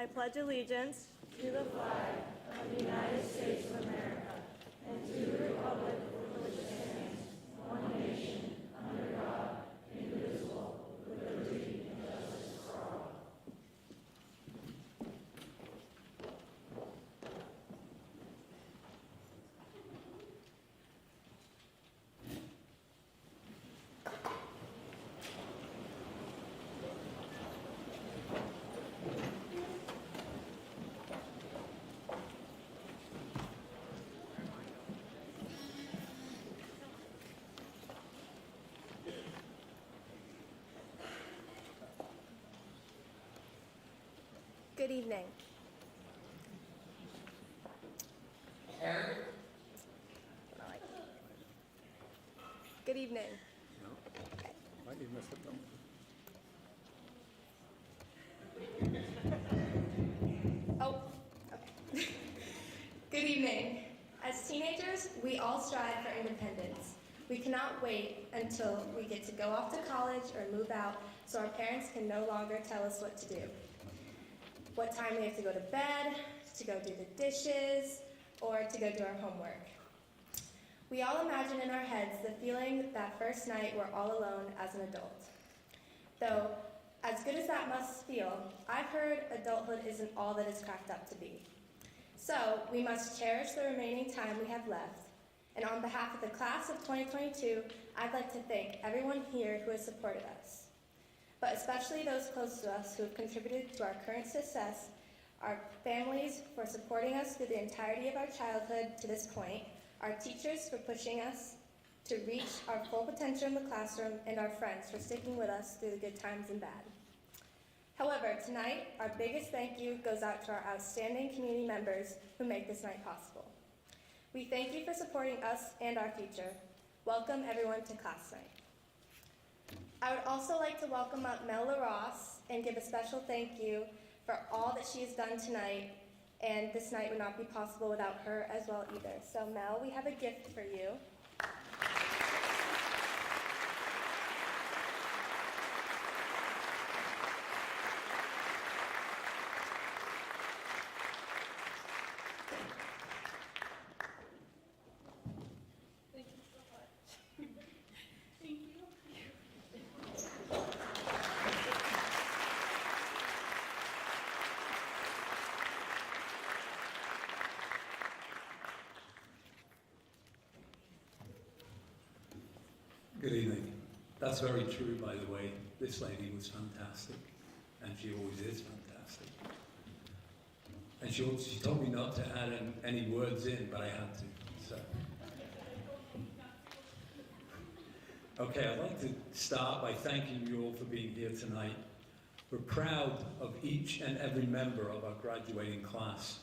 I pledge allegiance to the flag of the United States of America and to the republic for which it stands, one nation, under God, indivisible, with liberty and justice for all. Good evening. Good evening. Why did you mess up them? Oh, okay. Good evening. As teenagers, we all strive for independence. We cannot wait until we get to go off to college or move out so our parents can no longer tell us what to do. What time we have to go to bed, to go do the dishes, or to go do our homework. We all imagine in our heads the feeling that first night we're all alone as an adult. Though, as good as that must feel, I've heard adulthood isn't all that it's cracked up to be. So, we must cherish the remaining time we have left. And on behalf of the class of 2022, I'd like to thank everyone here who has supported us, but especially those close to us who have contributed to our current success, our families for supporting us through the entirety of our childhood to this point, our teachers for pushing us to reach our full potential in the classroom, and our friends for sticking with us through the good times and bad. However, tonight, our biggest thank you goes out to our outstanding community members who make this night possible. We thank you for supporting us and our future. Welcome everyone to class night. I would also like to welcome up Mel LaRosse and give a special thank you for all that she has done tonight, and this night would not be possible without her as well either. So Mel, we have a gift for you. Thank you so much. Thank you. Good evening. That's very true, by the way. This lady was fantastic, and she always is fantastic. And she told me not to add any words in, but I had to. So. Okay, I'd like to start by thanking you all for being here tonight. We're proud of each and every member of our graduating class.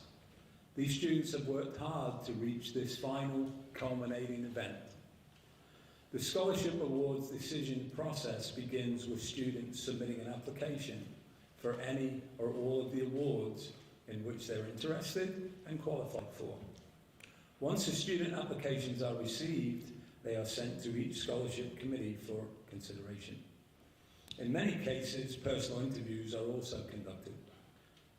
These students have worked hard to reach this final culminating event. The Scholarship Awards decision process begins with students submitting an application for any or all of the awards in which they're interested and qualified for. Once the student applications are received, they are sent to each scholarship committee for consideration. In many cases, personal interviews are also conducted.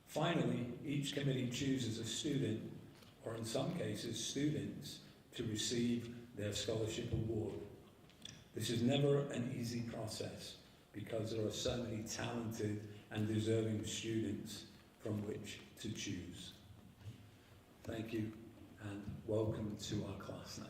Finally, each committee chooses a student, or in some cases, students, to receive their scholarship award. This is never an easy process because there are so many talented and deserving students from which to choose. Thank you and welcome to our class night.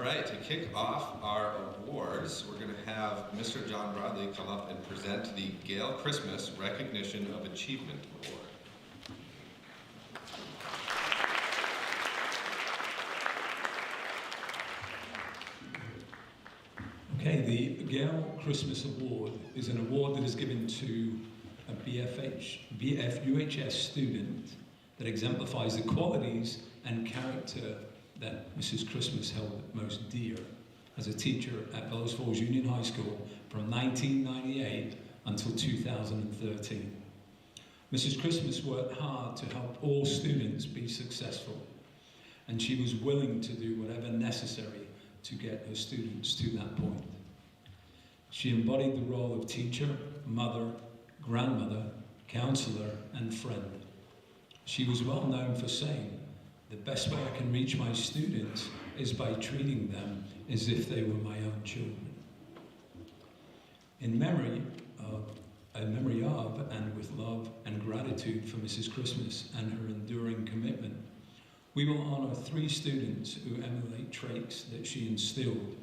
right, to kick off our awards, we're going to have Mr. John Bradley come up and present the Gale Christmas Recognition of Achievement Award. Okay, the Gale Christmas Award is an award that is given to a BFUHS student that exemplifies the qualities and character that Mrs. Christmas held most dear as a teacher at Bellows Falls Union High School from 1998 until 2013. Mrs. Christmas worked hard to help all students be successful, and she was willing to do whatever necessary to get her students to that point. She embodied the role of teacher, mother, grandmother, counselor, and friend. She was well known for saying, "The best way I can reach my students is by treating them as if they were my own children." In memory of, and with love and gratitude for Mrs. Christmas and her enduring commitment, we will honor 3 students who emulate traits that she instilled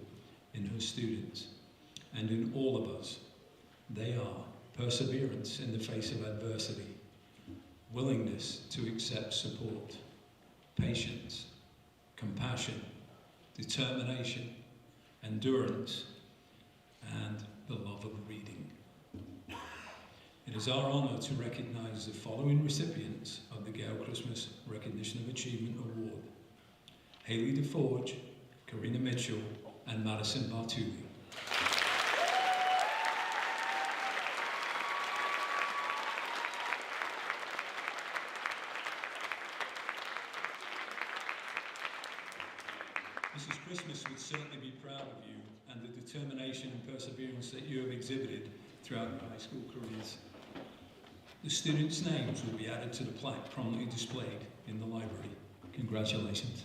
in her students and in all of us. They are perseverance in the face of adversity, willingness to accept support, patience, compassion, determination, endurance, and the love of reading. It is our honor to recognize the following recipients of the Gale Christmas Recognition of Achievement Award: Haley DeForge, Karina Mitchell, and Madison Bartuli. Mrs. Christmas would certainly be proud of you and the determination and perseverance that you have exhibited throughout your high school careers. The students' names will be added to the plaque prominently displayed in the library. Congratulations.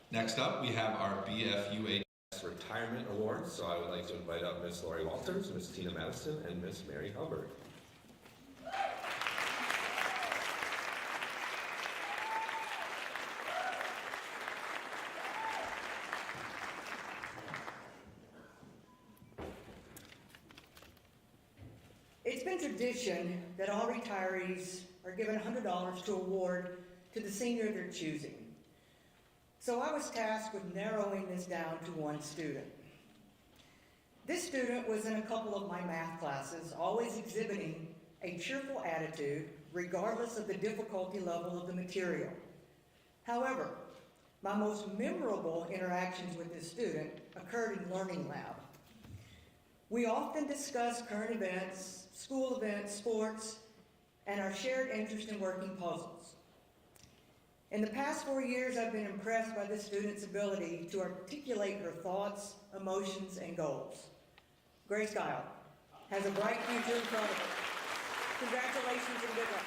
Next up, we have our BFUHS Retirement Awards. So I would like to invite up Miss Lori Walters, Miss Tina Madison, and Miss Mary Hubbard. It's been tradition that all retirees are given $100 to award to the senior they're choosing. So I was tasked with narrowing this down to one student. This student was in a couple of my math classes, always exhibiting a cheerful attitude regardless of the difficulty level of the material. However, my most memorable interactions with this student occurred in Learning Lab. We often discuss current events, school events, sports, and our shared interest in working puzzles. In the past 4 years, I've been impressed by this student's ability to articulate her thoughts, emotions, and goals. Grace Guile has a bright future in front of her. Congratulations and good luck.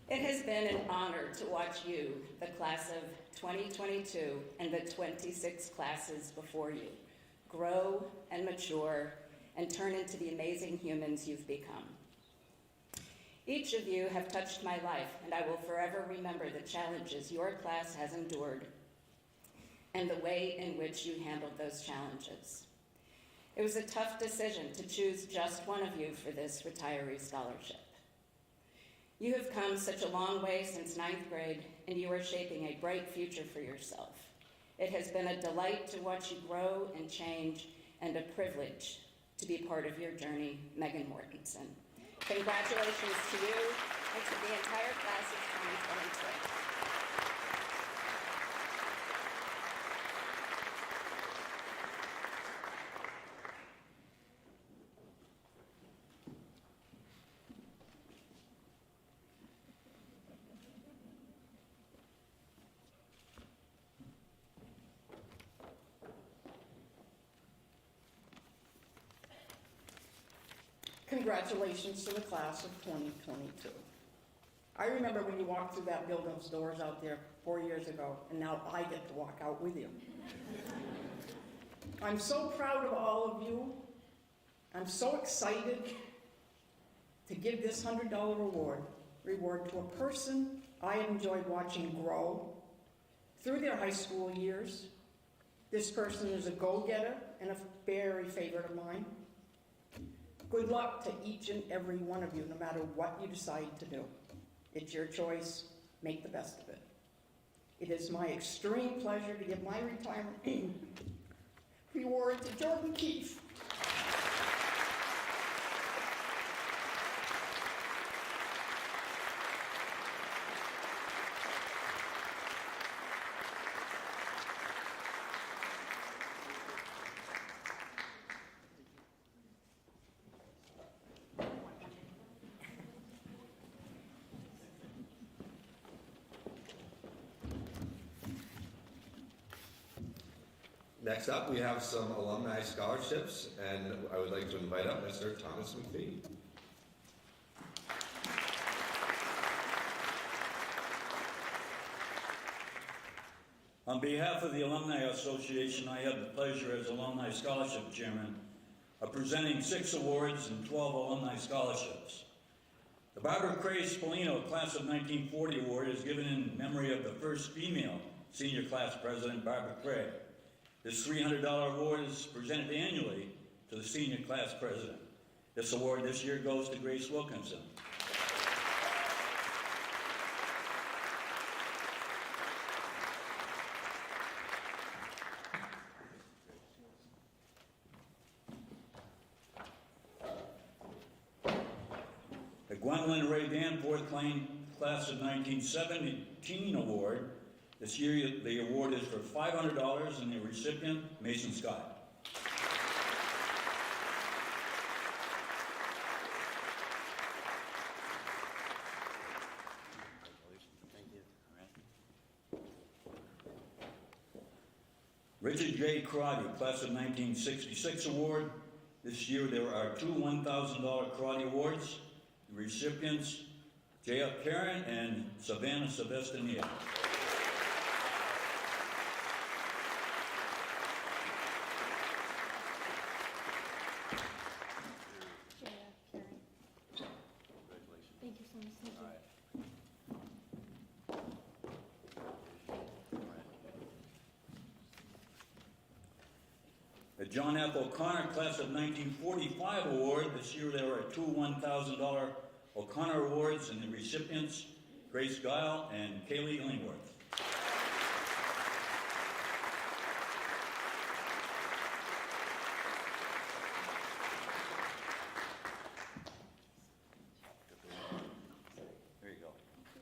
It has been an honor to watch you, the class of 2022, and the 26 classes before you, grow and mature and turn into the amazing humans you've become. Each of you have touched my life, and I will forever remember the challenges your class has endured and the way in which you handled those challenges. It was a tough decision to choose just one of you for this retiree scholarship. You have come such a long way since 9th grade, and you are shaping a bright future for yourself. It has been a delight to watch you grow and change, and a privilege to be part of your journey, Megan Mortensen. Congratulations to you and to the entire class congratulations to the class of 2022. I remember when you walked through that building's doors out there 4 years ago, and now I get to walk out with you. I'm so proud of all of you. I'm so excited to give this $100 reward to a person I have enjoyed watching grow through their high school years. This person is a go-getter and a very favorite of mine. Good luck to each and every one of you, no matter what you decide to do. It's your choice. Make the best of it. It is my extreme pleasure to give my retirement reward to Jordan Keefe. Next up, we have some alumni scholarships, and I would like to invite up Mr. Thomas McPhee. On behalf of the Alumni Association, I have the pleasure as Alumni Scholarship Chairman of presenting 6 awards and 12 alumni scholarships. The Barbara Cray Spolino Class of 1940 Award is given in memory of the first female senior class president, Barbara Cray. This $300 award is presented annually to the senior class president. This award this year goes to Grace Wilkinson. The Gwendolyn Ray Danforth Class of 1917 Award. This year, the award is for $500 and the recipient, Mason Scott. Richard J. Crotty, Class of 1966 Award. This year, there are 2 $1,000 Crotty Awards. The recipients, J.F. Karen and Savannah Sebastania. Thank you so much. Thank you. The John F. O'Connor Class of 1945 Award. This year there are 2 $1,000 O'Connor Awards, and the recipients, Grace Guile and Kaylee Illingworth. There you go.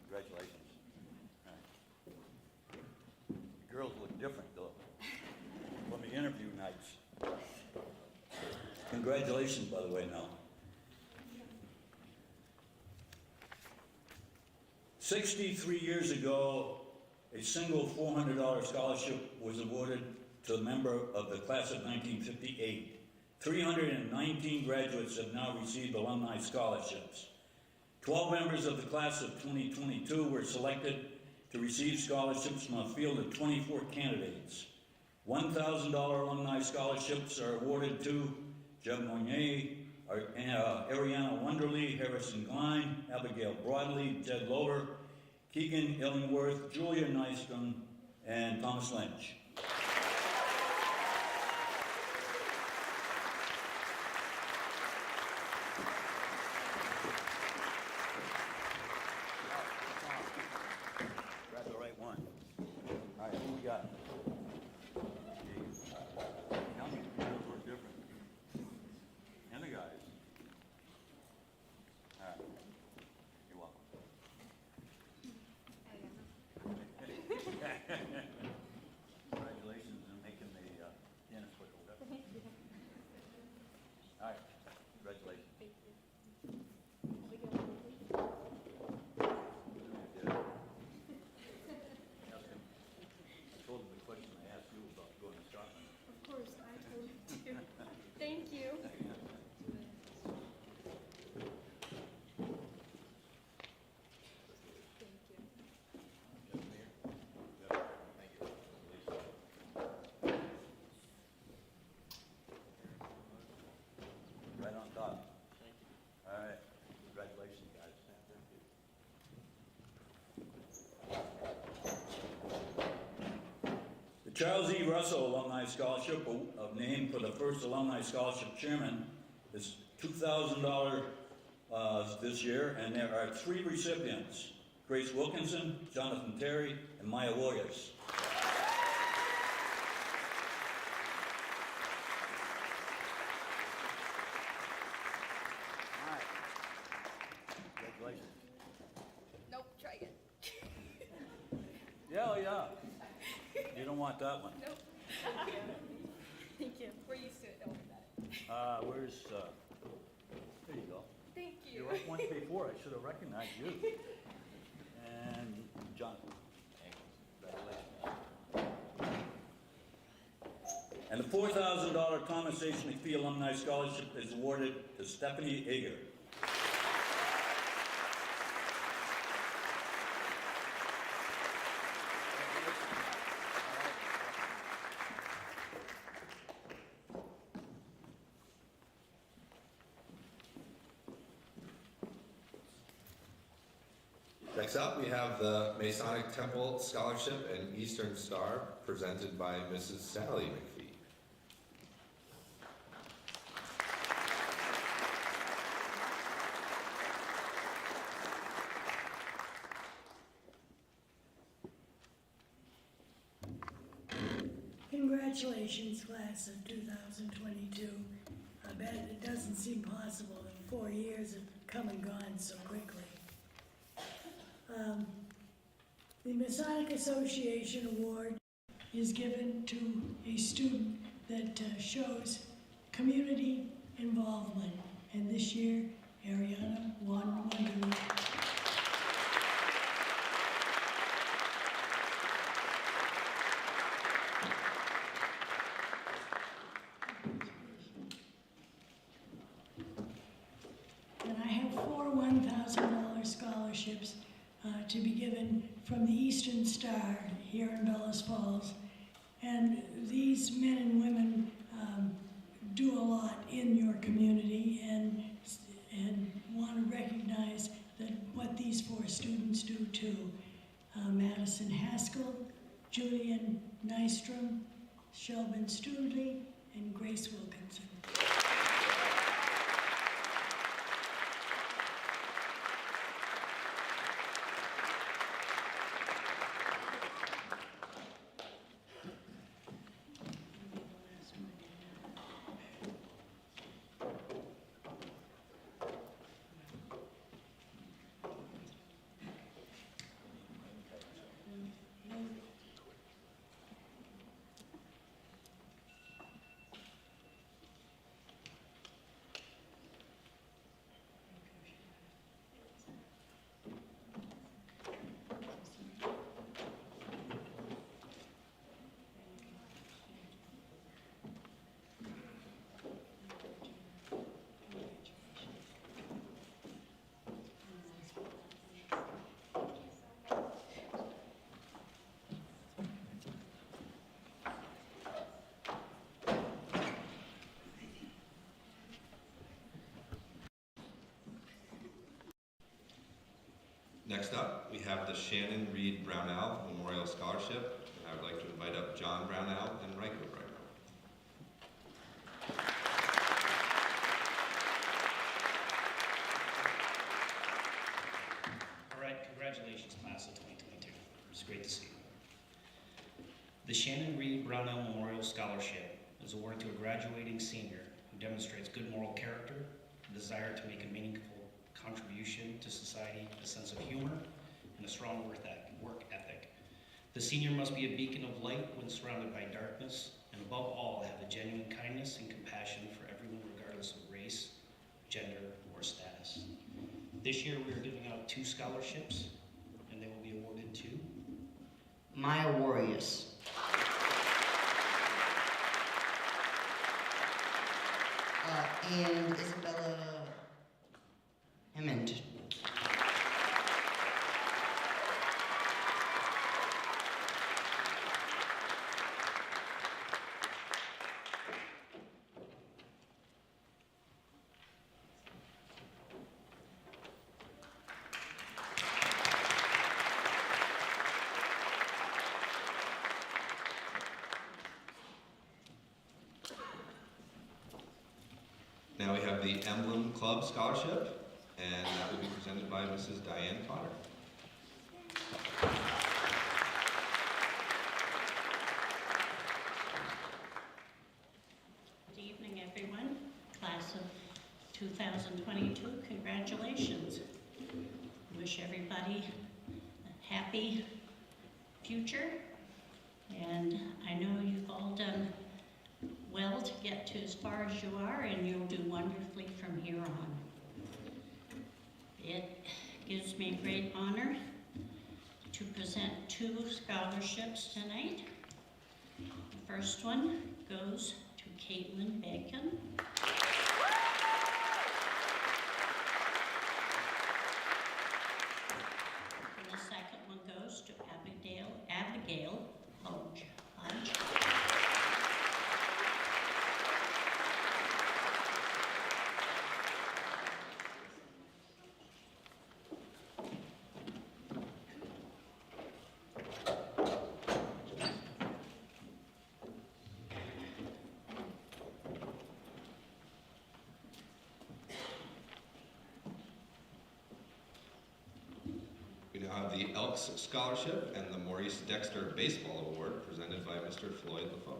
Congratulations. All right. The girls look different, though, from the interview nights. Congratulations, by the way, now. 63 years ago, a single $400 scholarship was awarded to a member of the class of 1958. 319 graduates have now received alumni scholarships. 12 members of the class of 2022 were selected to receive scholarships from a field of 24 candidates. $1,000 alumni scholarships are awarded to Jeb Monnier, Ariana Wonderly, Harrison Gline, Abigail Broadley, Jed Lower, Keegan Illingworth, Julia Nystrom, and Thomas Lynch. Grab the right one. All right, who we got? How many girls were different? And the guys. All right. You're welcome. Charles E. Russell Alumni Scholarship, named for the first Alumni Scholarship Chairman, is $2,000 this year, and there are 3 recipients: Grace Wilkinson, Jonathan Terry, and Maya Williams. All right. Congratulations. Nope, try again. Yeah, oh, yeah. You don't want that one. Nope. Thank you. We're used to it, don't worry about it. Where's, there you go. Thank you. You're up once before, I should have recognized you. And Jonathan. Congratulations. And the $4,000 Conversation Fee Alumni Scholarship is awarded to Stephanie Ager. Next up, we have the Masonic Temple Scholarship and Eastern Star, presented by Mrs. Sally McPhee. Congratulations, class of 2022. I bet it doesn't seem possible that 4 years have come and gone so quickly. The Masonic Association Award is given to a student that shows community involvement, and this year, Ariana won Wonderly. And I have 4 $1,000 scholarships to be given from the Eastern Star here in Bellows Falls. And these men and women do a lot in your community and want to recognize that what these 4 students do too. Madison Haskell, Julian Nystrom, Shelvin Studley, and Grace Wilkinson. Next up, we have the Shannon Reed Brownell Memorial Scholarship. And I would like to invite up John Brownell and Riker Brownell. All right, congratulations, class of 2022. It's great to see you. The Shannon Reed Brownell Memorial Scholarship is awarded to a graduating senior who demonstrates good moral character, a desire to make a meaningful contribution to society, a sense of humor, and a strong work ethic. The senior must be a beacon of light when surrounded by darkness, and above all, have a genuine kindness and compassion for everyone regardless of race, gender, or status. This year we are giving out 2 scholarships, and they will be awarded to Maya Warriors. And Isabella Hammond. Now we have the Emblem Club Scholarship, and that will be presented by Mrs. Diane Potter. Good evening, everyone. Class of 2022, congratulations. Wish everybody a happy future, and I know you've all done well to get to as far as you are, and you'll do wonderfully from here on. It gives me great honor to present 2 scholarships tonight. The first one goes to Caitlin Bacon. And the second one goes to Abigail Hodge. We now have the Elks Scholarship and the Maurice Dexter Baseball Award presented by Mr. Floyd LaFoe.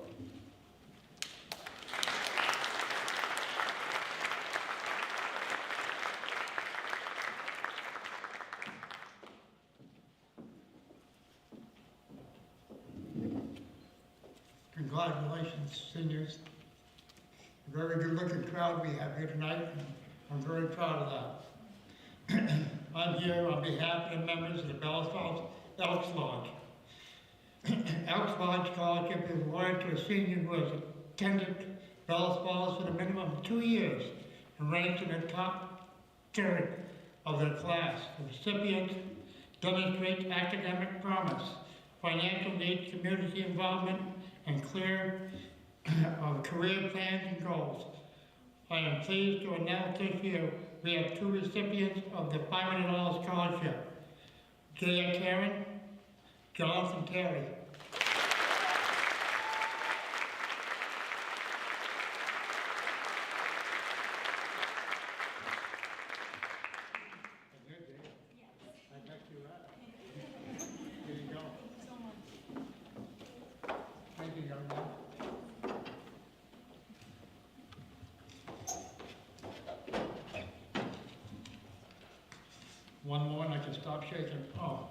Congratulations, seniors. A very good-looking crowd we have here tonight, and I'm very proud of that. I'm here on behalf of the members of the Bellows Falls Elks Lodge. Elks Lodge Scholarship is awarded to a senior who has attended Bellows Falls for the minimum of 2 years and ranked in the top third of their class. The recipients demonstrate academic promise, financial needs, community involvement, and clear career plans and goals. I am pleased to announce this year we have 2 recipients of the $500 scholarship, Jaya Karen, Jonathan Terry. One more and I can stop shaking. Oh.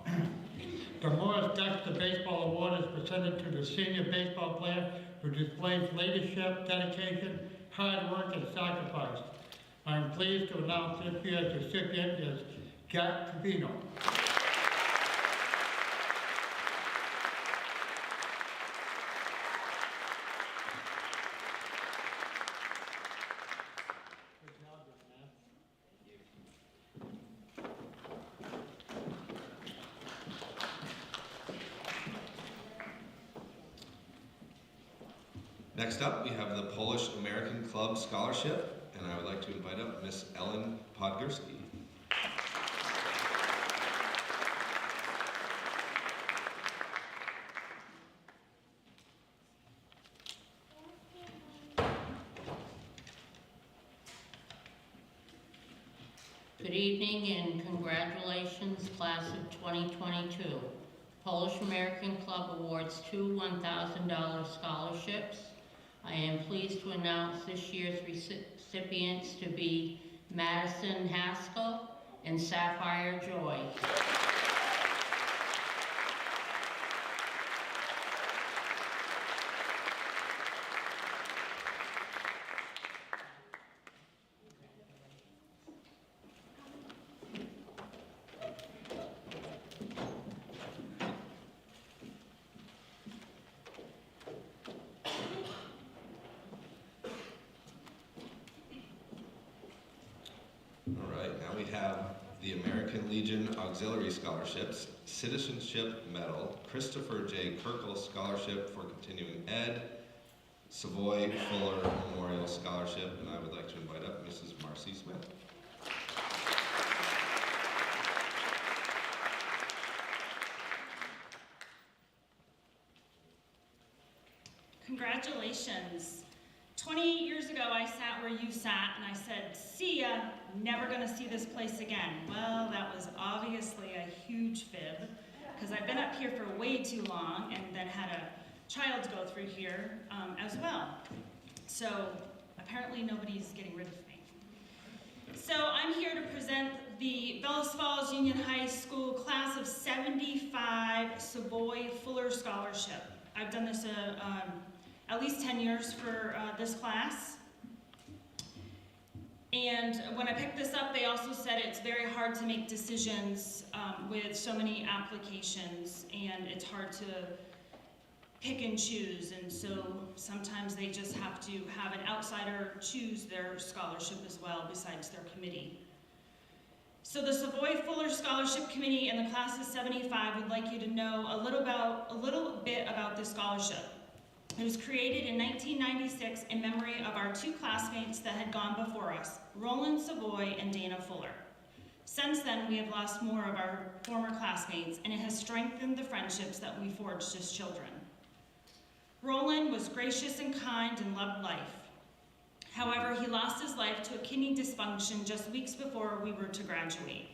The Maurice Dexter Baseball Award is presented to the senior baseball player who displays leadership, dedication, hard work, and sacrifice. I am pleased to announce this year's recipient is Jack Cavino. Next up, we have the Polish American Club Scholarship, and I would like to invite up Miss Ellen Podgorski. Good evening and congratulations, class of 2022. Polish American Club awards 2 $1,000 scholarships. I am pleased to announce this year's recipients to be Madison Haskell and Sapphire Joy. All right, now we have the American Legion Auxiliary Scholarships, Citizenship Medal, Christopher J. Kirkle Scholarship for Continuing Ed, Savoy Fuller Memorial Scholarship, and I would like to invite up Mrs. Marcy Smith. Congratulations. 28 years ago, I sat where you sat, and I said, see ya, never gonna see this place again. Well, that was obviously a huge fib, because I've been up here for way too long, and then had a child go through here as well. So apparently nobody's getting rid of me. So I'm here to present the Bellows Falls Union High School Class of 75 Savoy Fuller Scholarship. I've done this at least 10 years for this class. And when I picked this up, they also said it's very hard to make decisions with so many applications, and it's hard to pick and choose, and so sometimes they just have to have an outsider choose their scholarship as well, besides their committee. So the Savoy Fuller Scholarship Committee and the Class of 75 would like you to know a little bit about this scholarship. It was created in 1996 in memory of our two classmates that had gone before us, Roland Savoy and Dana Fuller. Since then, we have lost more of our former classmates, and it has strengthened the friendships that we forged as children. Roland was gracious and kind and loved life. However, he lost his life to a kidney dysfunction just weeks before we were to graduate.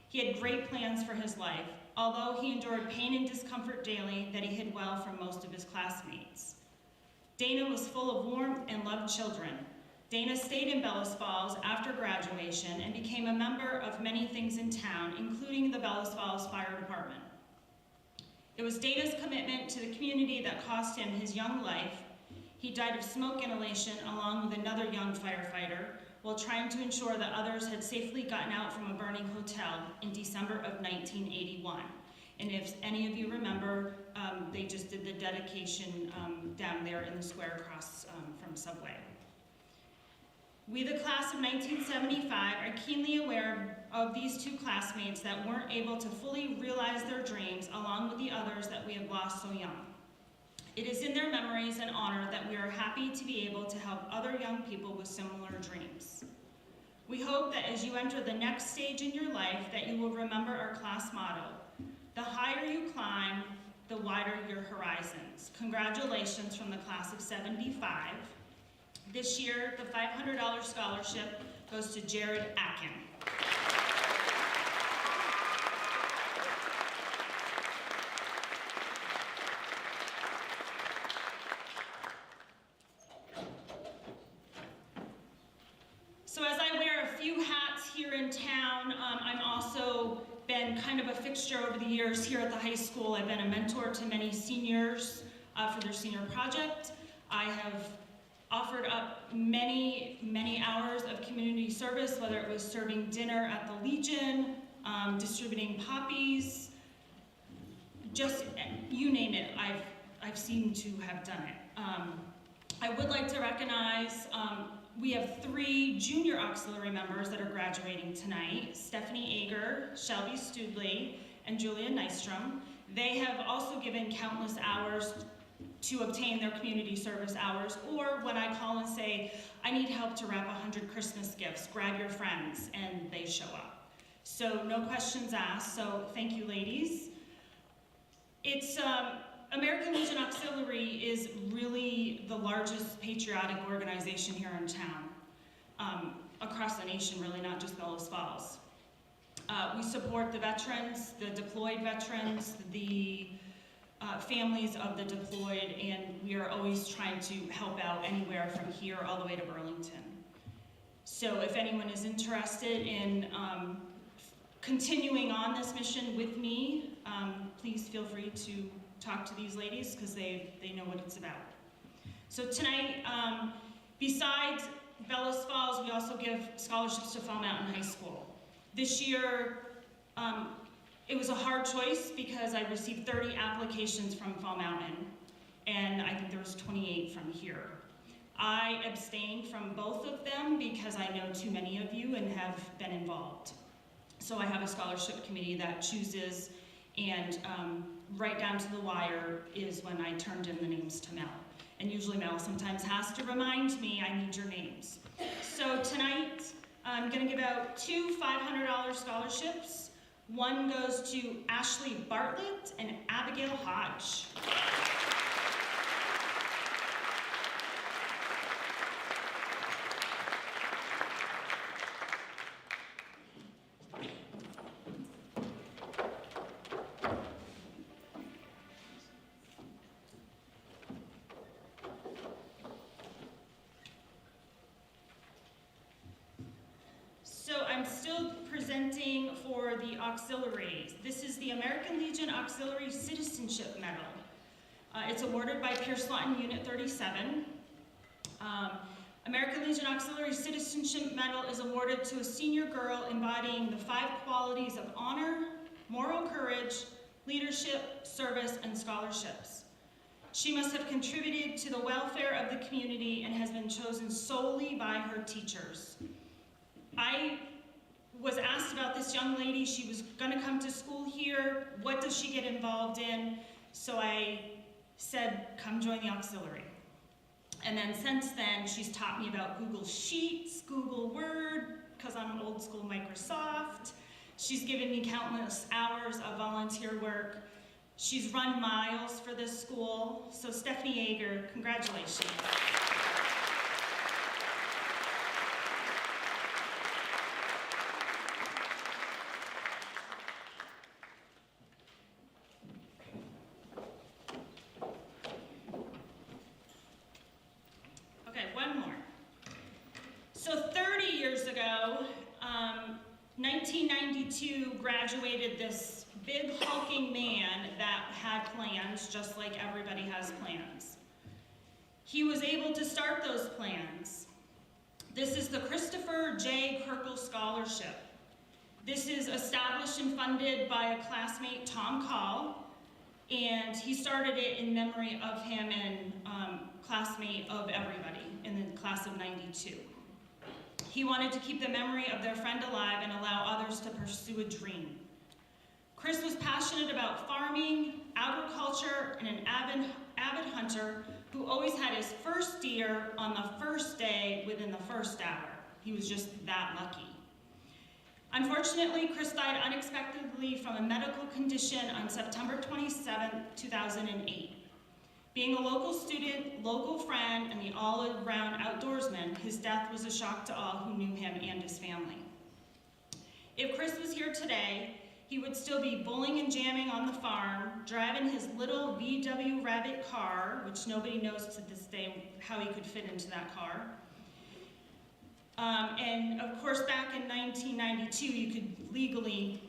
He had great plans for his life, although he endured pain and discomfort daily that he hid well from most of his classmates. Dana was full of warmth and loved children. Dana stayed in Bellows Falls after graduation and became a member of many things in town, including the Bellows Falls Fire Department. It was Dana's commitment to the community that cost him his young life. He died of smoke inhalation along with another young firefighter while trying to ensure that others had safely gotten out from a burning hotel in December of 1981. And if any of you remember, they just did the dedication down there in the square across from Subway. We, the class of 1975, are keenly aware of these two classmates that weren't able to fully realize their dreams, along with the others that we have lost so young. It is in their memories and honor that we are happy to be able to help other young people with similar dreams. We hope that as you enter the next stage in your life, that you will remember our class motto: the higher you climb, the wider your horizons. Congratulations from the class of 75. This year, the $500 scholarship goes to Jared Akin. So as I wear a few hats here in town, I'm also been kind of a fixture over the years here at the high school. I've been a mentor to many seniors for their senior project. I have offered up many hours of community service, whether it was serving dinner at the Legion, distributing poppies, just you name it, I've seemed to have done it. I would like to recognize, we have 3 junior auxiliary members that are graduating tonight: Stephanie Ager, Shelby Studley, and Julia Nystrom. They have also given countless hours to obtain their community service hours, or when I call and say, I need help to wrap 100 Christmas gifts, grab your friends, and they show up. So no questions asked, so thank you, ladies. It's, American Legion Auxiliary is really the largest patriotic organization here in town, across the nation, really, not just Bellows Falls. We support the veterans, the deployed veterans, the families of the deployed, and we are always trying to help out anywhere from here all the way to Burlington. So if anyone is interested in continuing on this mission with me, please feel free to talk to these ladies, because they know what it's about. So tonight, besides Bellows Falls, we also give scholarships to Fall Mountain High School. This year, it was a hard choice because I received 30 applications from Fall Mountain, and I think there was 28 from here. I abstained from both of them because I know too many of you and have been involved. So I have a scholarship committee that chooses, and right down to the wire is when I turned in the names to Mel. And usually Mel sometimes has to remind me I need your names. So tonight, I'm gonna give out 2 $500 scholarships. One goes to Ashley Bartlett and Abigail Hodge. still presenting for the auxiliaries. This is the American Legion Auxiliary Citizenship Medal. It's awarded by Pierce Lawton Unit 37. American Legion Auxiliary Citizenship Medal is awarded to a senior girl embodying the 5 qualities of honor, moral courage, leadership, service, and scholarships. She must have contributed to the welfare of the community and has been chosen solely by her teachers. I was asked about this young lady. She was going to come to school here. What does she get involved in? So I said, come join the auxiliary. And then since then, she's taught me about Google Sheets, Google Word, because I'm old school Microsoft. She's given me countless hours of volunteer work. She's run miles for this school. So Stephanie Yeager, congratulations. Okay, one more. So 30 years ago, 1992 graduated this big hulking man that had plans, just like everybody has plans. He was able to start those plans. This is the Christopher J. Kirkle Scholarship. This is established and funded by a classmate, Tom Call, and he started it in memory of him and classmate of everybody in the class of 92. He wanted to keep the memory of their friend alive and allow others to pursue a dream. Chris was passionate about farming, agriculture, and an avid hunter who always had his first deer on the first day within the first hour. He was just that lucky. Unfortunately, Chris died unexpectedly from a medical condition on September 27, 2008. Being a local student, local friend, and the all-around outdoorsman, his death was a shock to all who knew him and his family. If Chris was here today, he would still be bowling and jamming on the farm, driving his little VW Rabbit car, which nobody knows to this day how he could fit into that car. And of course, back in 1992, you could legally,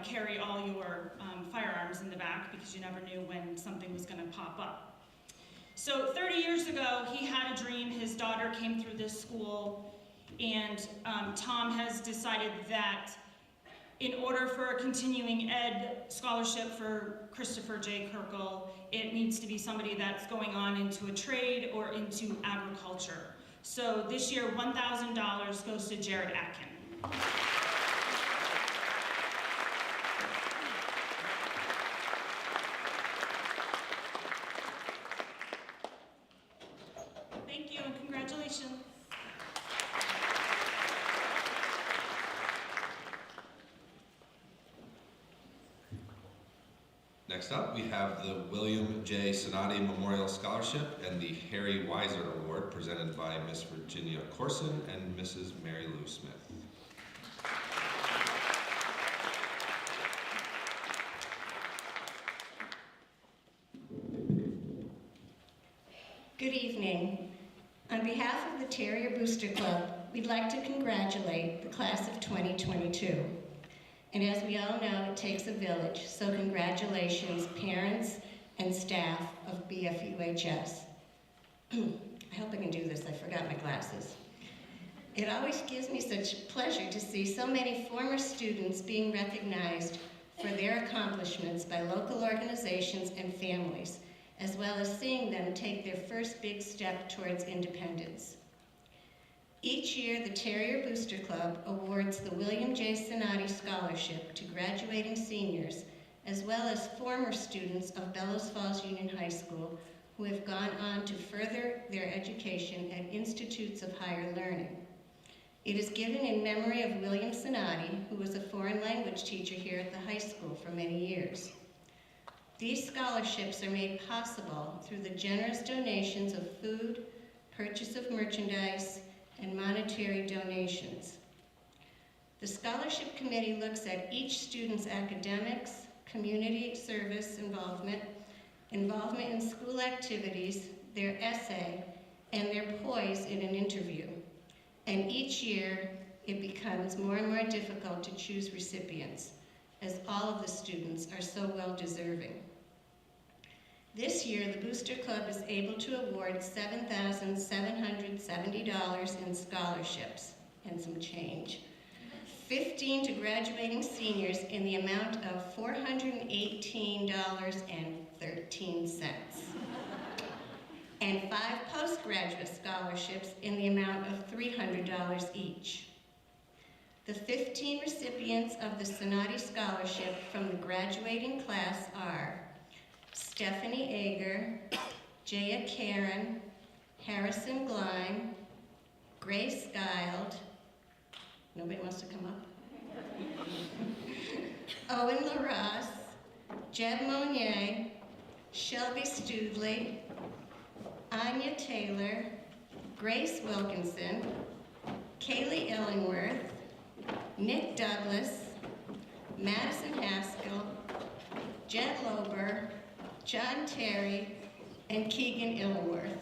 carry all your firearms in the back because you never knew when something was going to pop up. So 30 years ago, he had a dream. His daughter came through this school, and Tom has decided that in order for a continuing ed scholarship for Christopher J. Kirkle, it needs to be somebody that's going on into a trade or into agriculture. So this year, $1,000 goes to Jared Atkin. Thank you and congratulations. Next up, we have the William J. Sonati Memorial Scholarship and the Harry Weiser Award presented by Miss Virginia Corson and Mrs. Mary Lou Smith. Good evening. On behalf of the Terrier Booster Club, we'd like to congratulate the class of 2022. And as we all know, it takes a village, so congratulations, parents and staff of BFUHS. I hope I can do this, I forgot my glasses. It always gives me such pleasure to see so many former students being recognized for their accomplishments by local organizations and families, as well as seeing them take their first big step towards independence. Each year, the Terrier Booster Club awards the William J. Sonati Scholarship to graduating seniors, as well as former students of Bellows Falls Union High School who have gone on to further their education at institutes of higher learning. It is given in memory of William Sonati, who was a foreign language teacher here at the high school for many years. These scholarships are made possible through the generous donations of food, purchase of merchandise, and monetary donations. The Scholarship Committee looks at each student's academics, community service involvement in school activities, their essay, and their poise in an interview. And each year, it becomes more and more difficult to choose recipients, as all of the students are so well deserving. This year, the Booster Club is able to award $7,770 in scholarships and some change, 15 to graduating seniors in the amount of $418.13, and 5 postgraduate scholarships in the amount of $300 each. The 15 recipients of the Sonati Scholarship from the graduating class are Stephanie Ager, Jaya Karen, Harrison Glein, Grace Gild, nobody wants to come up? Owen LaRosse, Jeb Monnier, Shelby Studley, Anya Taylor, Grace Wilkinson, Kaylee Illingworth, Nick Douglas, Madison Haskell, Jet Lober, John Terry, and Keegan Illingworth.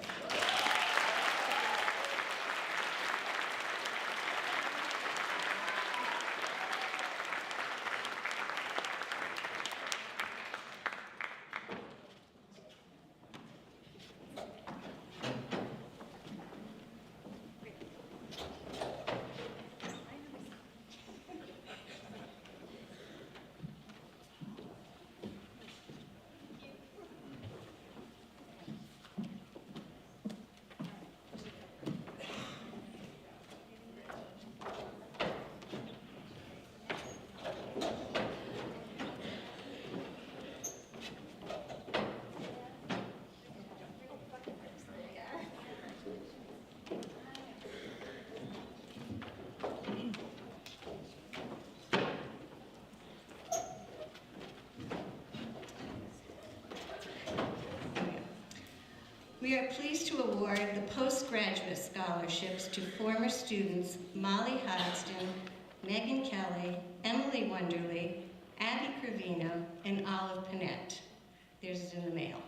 We are pleased to award the postgraduate scholarships to former students Molly Hodgson, Megan Kelly, Emily Wonderly, Abby Cravino, and Olive Panette. Theirs is in the mail.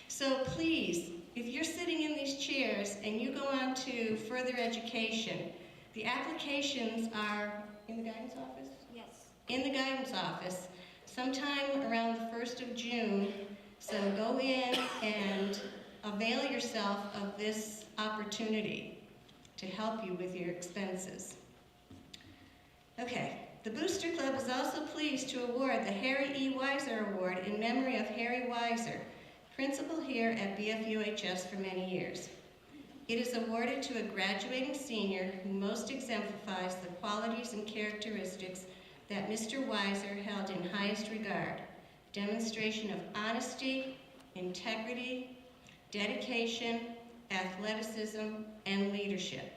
So please, if you're sitting in these chairs and you go on to further education, the applications are in the guidance office? Yes. In the guidance office, sometime around the 1st of June. So go in and avail yourself of this opportunity to help you with your expenses. Okay, the Booster Club is also pleased to award the Harry E. Weiser Award in memory of Harry Weiser, principal here at BFUHS for many years. It is awarded to a graduating senior who most exemplifies the qualities and characteristics that Mr. Weiser held in highest regard: demonstration of honesty, integrity, dedication, athleticism, and leadership.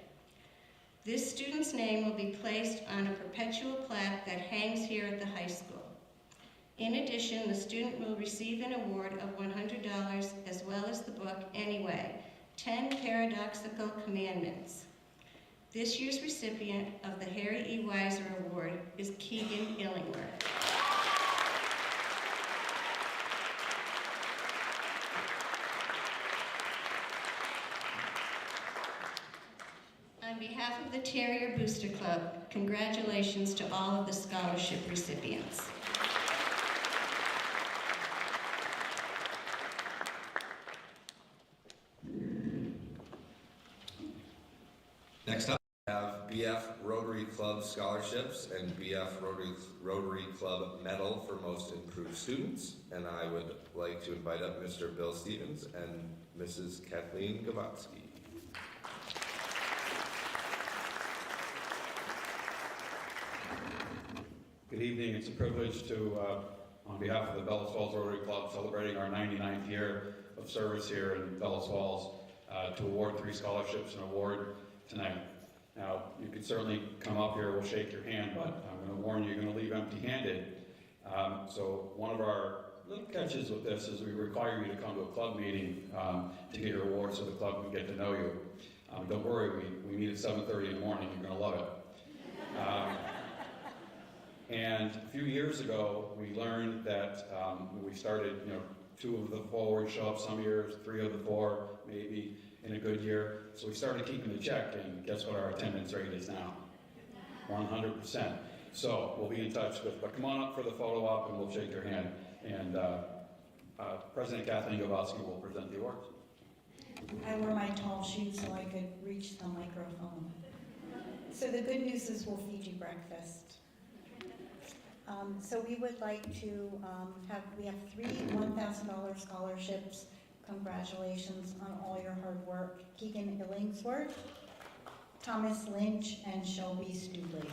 This student's name will be placed on a perpetual plaque that hangs here at the high school. In addition, the student will receive an award of $100 as well as the book Anyway, 10 Paradoxical Commandments. This year's recipient of the Harry E. Weiser Award is Keegan Illingworth. On behalf of the Terrier Booster Club, congratulations to all of the scholarship recipients. Next up, we have BF Rotary Club scholarships and BF Rotary Club medal for most improved students. And I would like to invite up Mr. Bill Stevens and Mrs. Kathleen Gavatsky. Good evening. It's a privilege to, on behalf of the Bellows Falls Rotary Club, celebrating our 99th year of service here in Bellows Falls, to award 3 scholarships and award tonight. Now, you can certainly come up here, we'll shake your hand, but I'm going to warn you, you're going to leave empty-handed. So one of our little catches with this is we require you to come to a club meeting to get your award so the club can get to know you. Don't worry, we meet at 7:30 in the morning, you're going to love it. And a few years ago, we learned that we started, 2 of the 4 would show up some years, 3 of the 4 maybe, in a good year. So we started keeping the check, and guess what our attendance rate is now? 100%. So we'll be in touch but come on up for the photo op and we'll shake your hand. And President Kathleen Gavosky will present the awards. I wore my tall shoes so I could reach the microphone. So the good news is we'll feed you breakfast. So we would like to we have 3 $1,000 scholarships. Congratulations on all your hard work. Keegan Illingsworth, Thomas Lynch, and Shelby Studley.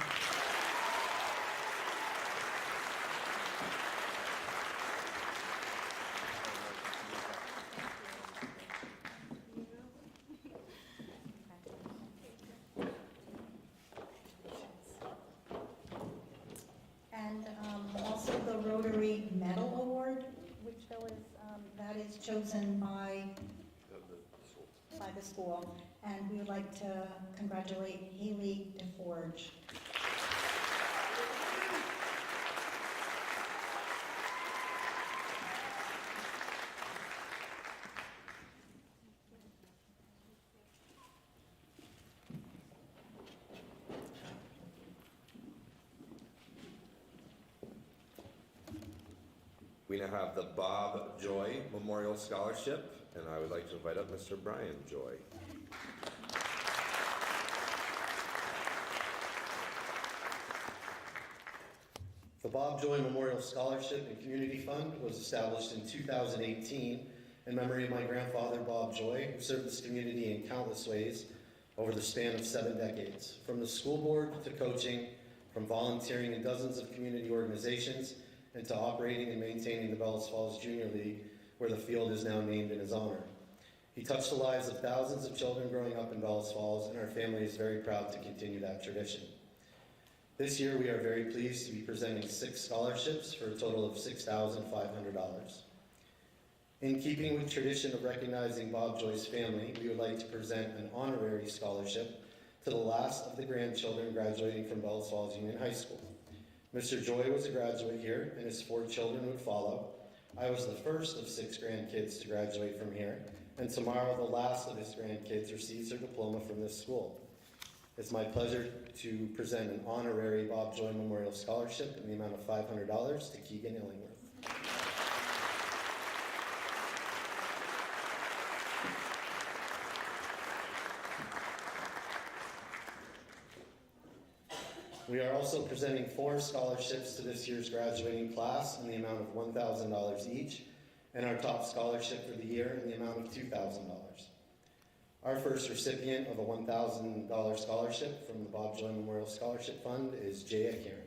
And also the Rotary Medal Award, which that is chosen by the school. And we would like to congratulate Haley DeForge. We now have the Bob Joy Memorial Scholarship, and I would like to invite up Mr. Brian Joy. The Bob Joy Memorial Scholarship and Community Fund was established in 2018 in memory of my grandfather, Bob Joy, who served this community in countless ways over the span of 7 decades. From the school board to coaching, from volunteering in dozens of community organizations, and to operating and maintaining the Bellows Falls Junior League, where the field is now named in his honor. He touched the lives of thousands of children growing up in Bellows Falls, and our family is very proud to continue that tradition. This year, we are very pleased to be presenting 6 scholarships for a total of $6,500. In keeping with tradition of recognizing Bob Joy's family, we would like to present an honorary scholarship to the last of the grandchildren graduating from Bellows Falls Union High School. Mr. Joy was a graduate here, and his 4 children would follow. I was the first of 6 grandkids to graduate from here, and tomorrow the last of his grandkids receives their diploma from this school. It's my pleasure to present an honorary Bob Joy Memorial Scholarship in the amount of $500 to Keegan Illingworth. We are also presenting 4 scholarships to this year's graduating class in the amount of $1,000 each, and our top scholarship for the year in the amount of $2,000. Our first recipient of a $1,000 scholarship from the Bob Joy Memorial Scholarship Fund is Jaya Karen.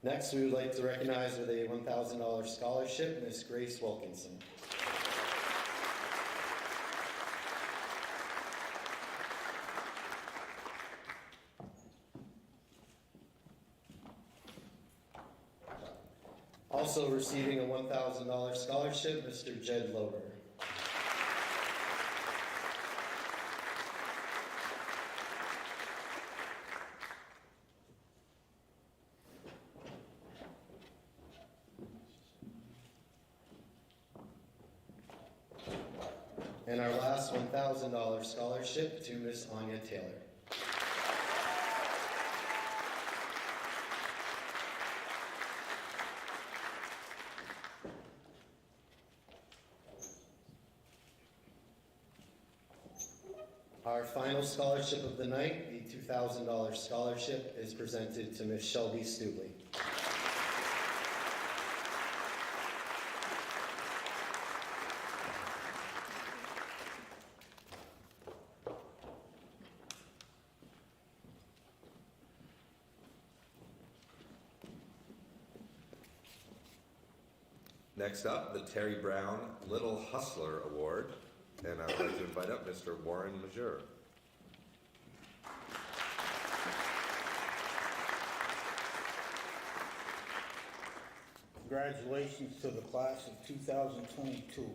Next, we would like to recognize with a $1,000 scholarship, Miss Grace Wilkinson. Also receiving a $1,000 scholarship, Mr. Jed Lober. And our last $1,000 scholarship to Miss Anya Taylor. Our final scholarship of the night, the $2,000 scholarship, is presented to Miss Shelby Studley. Next up, the Terry Brown Little Hustler Award, and I would like to invite up Mr. Warren Majeur. Congratulations to the class of 2022.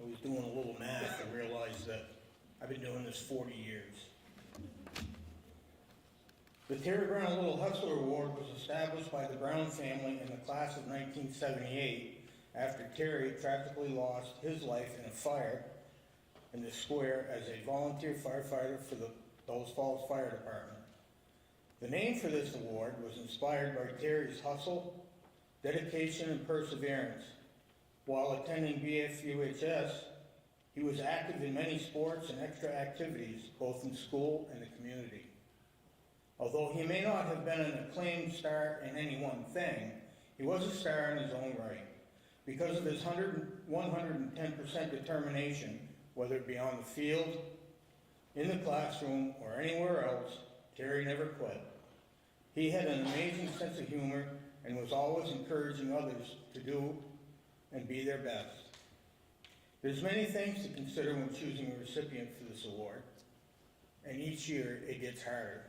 I was doing a little math and realized that I've been doing this 40 years. The Terry Brown Little Hustler Award was established by the Brown family in the class of 1978 after Terry tragically lost his life in a fire in the square as a volunteer firefighter for the Bellows Falls Fire Department. The name for this award was inspired by Terry's hustle, dedication, and perseverance. While attending BFUHS, he was active in many sports and extra activities, both in school and the community. Although he may not have been an acclaimed star in any one thing, he was a star in his own right. Because of his 110% determination, whether it be on the field, in the classroom, or anywhere else, Terry never quit. He had an amazing sense of humor and was always encouraging others to do and be their best. There's many things to consider when choosing a recipient for this award, and each year it gets harder.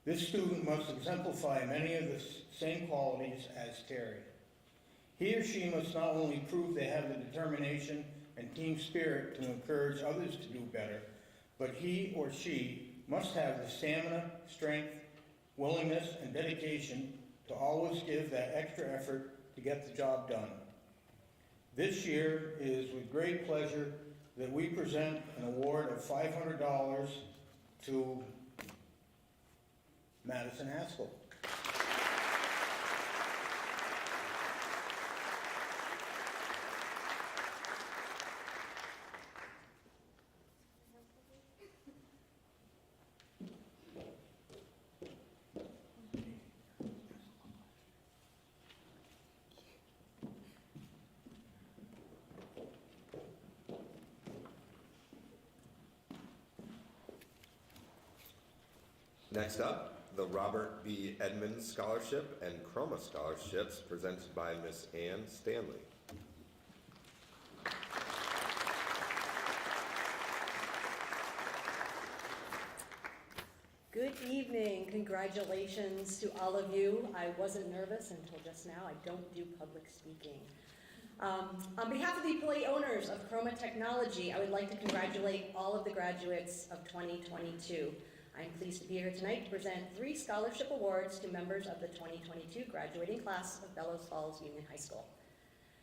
This student must exemplify many of the same qualities as Terry. He or she must not only prove they have the determination and team spirit to encourage others to do better, but he or she must have the stamina, strength, willingness, and dedication to always give that extra effort to get the job done. This year, it is with great pleasure that we present an award of $500 to Madison Haskell. Next up, the Robert B. Edmonds Scholarship and Chroma Scholarships presented by Miss Ann Stanley. Good evening. Congratulations to all of you. I wasn't nervous until just now. I don't do public speaking. On behalf of the employee owners of Chroma Technology, I would like to congratulate all of the graduates of 2022. I'm pleased to be here tonight to present 3 scholarship awards to members of the 2022 graduating class of Bellows Falls Union High School.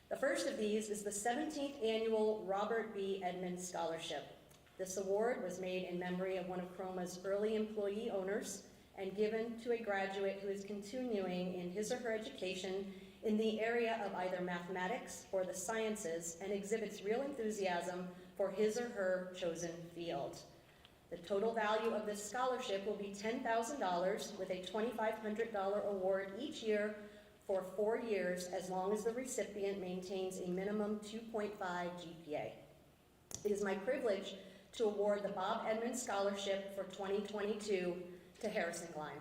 The first of these is the 17th annual Robert B. Edmonds Scholarship. This award was made in memory of one of Chroma's early employee owners and given to a graduate who is continuing in his or her education in the area of either mathematics or the sciences and exhibits real enthusiasm for his or her chosen field. The total value of this scholarship will be $10,000 with a $2,500 award each year for 4 years as long as the recipient maintains a minimum 2.5 GPA. It is my privilege to award the Bob Edmonds Scholarship for 2022 to Harrison Gleim.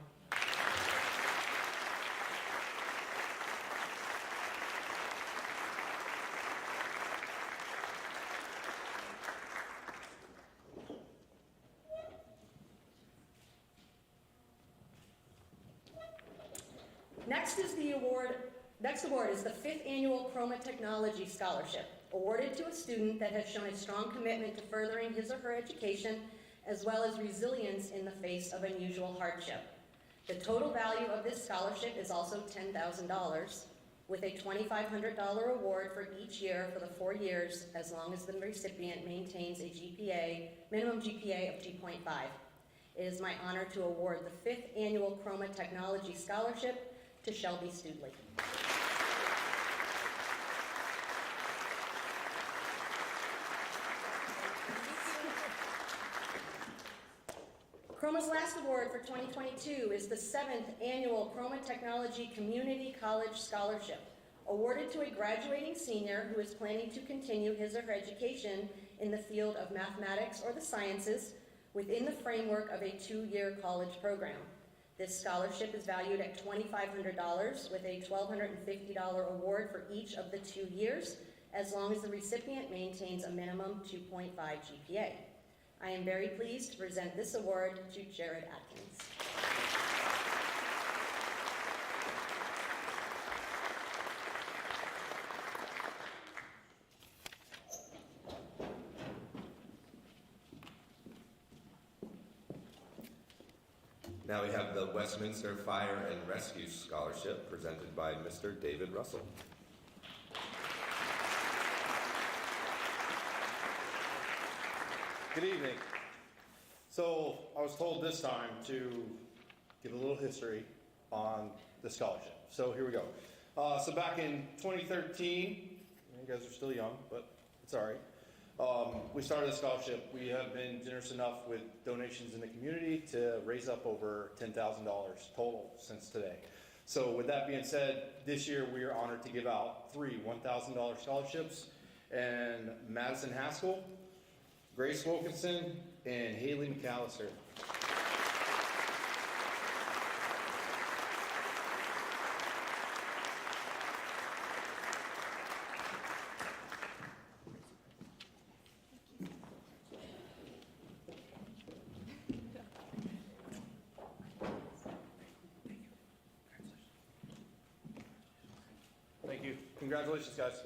Next award is the 5th annual Chroma Technology Scholarship, awarded to a student that has shown a strong commitment to furthering his or her education, as well as resilience in the face of unusual hardship. The total value of this scholarship is also $10,000, with a $2,500 award for each year for the 4 years, as long as the recipient maintains a minimum GPA of 2.5. It is my honor to award the 5th annual Chroma Technology Scholarship to Shelby Studley. Chroma's last award for 2022 is the 7th annual Chroma Technology Community College Scholarship, awarded to a graduating senior who is planning to continue his or her education in the field of mathematics or the sciences within the framework of a 2-year college program. This scholarship is valued at $2,500 with a $1,250 award for each of the 2 years, as long as the recipient maintains a minimum 2.5 GPA. I am very pleased to present this award to Jared Atkins. Now we have the Westminster Fire and Rescue Scholarship presented by Mr. David Russell. Good evening. So I was told this time to give a little history on the scholarship. So here we go. So back in 2013, you guys are still young, but it's all right. We started a scholarship. We have been generous enough with donations in the community to raise up over $10,000 total since today. So with that being said, this year we are honored to give out 3 $1,000 scholarships, and Madison Haskell, Grace Wilkinson, and Haley McAllister. Thank you. Congratulations, guys.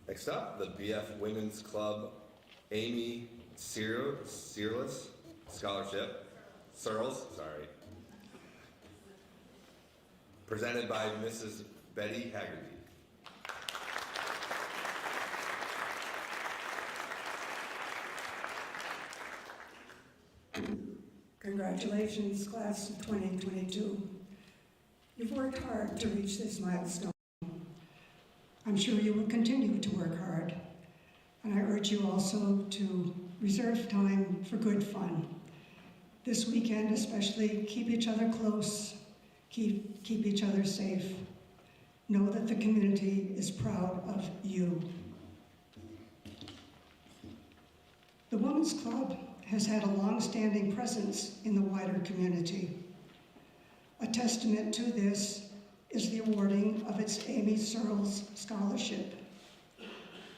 Next up, the BF Women's Club Amy Searles Scholarship, presented by Mrs. Betty Haggerty. Congratulations, class of 2022. You've worked hard to reach this milestone. I'm sure you will continue to work hard, and I urge you also to reserve time for good fun. This weekend especially, keep each other close, keep each other safe. Know that the community is proud of you. The Women's Club has had a long-standing presence in the wider community. A testament to this is the awarding of its Amy Searles Scholarship.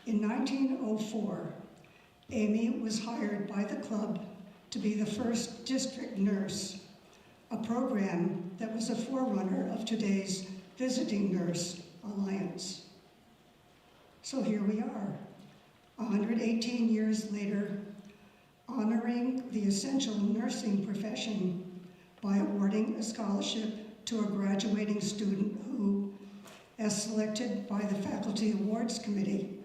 In 1904, Amy was hired by the club to be the first district nurse, a program that was a forerunner of today's Visiting Nurse Alliance. So here we are, 118 years later, honoring the essential nursing profession by awarding a scholarship to a graduating student who, as selected by the Faculty Awards Committee,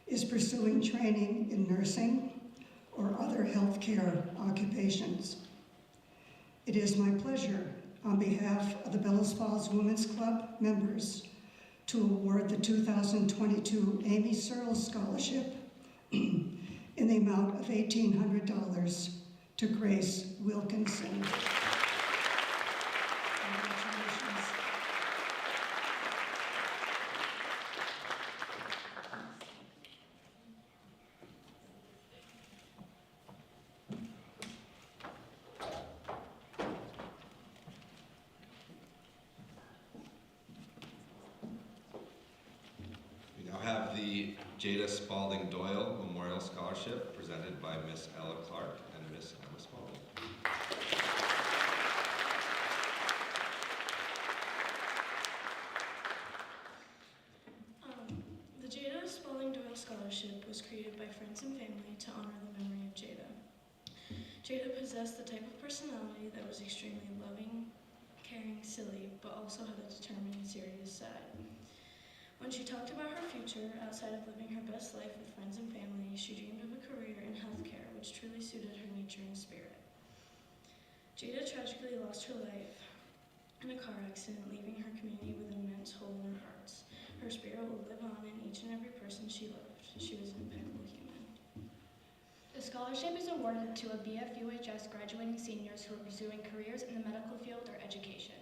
is pursuing training in nursing or other healthcare occupations. It is my pleasure, on behalf of the Bellows Falls Women's Club members, to award the 2022 Amy Searles Scholarship in the amount of $1,800 to Grace Wilkinson. Congratulations. We now have the Jada Spalding Doyle Memorial Scholarship presented by Miss Ella Clark and Miss Emma Spalding. The Jada Spalding Doyle Scholarship was created by friends and family to honor the memory of Jada. Jada possessed the type of personality that was extremely loving, caring, silly, but also had a determined, serious side. When she talked about her future, outside of living her best life with friends and family, she dreamed of a career in healthcare, which truly suited her nature and spirit. Jada tragically lost her life in a car accident, leaving her community with an immense hole in her heart. Her spirit will live on in each and every person she loved. She was an impeccable human. The scholarship is awarded to a BFUHS graduating seniors who are pursuing careers in the medical field or education.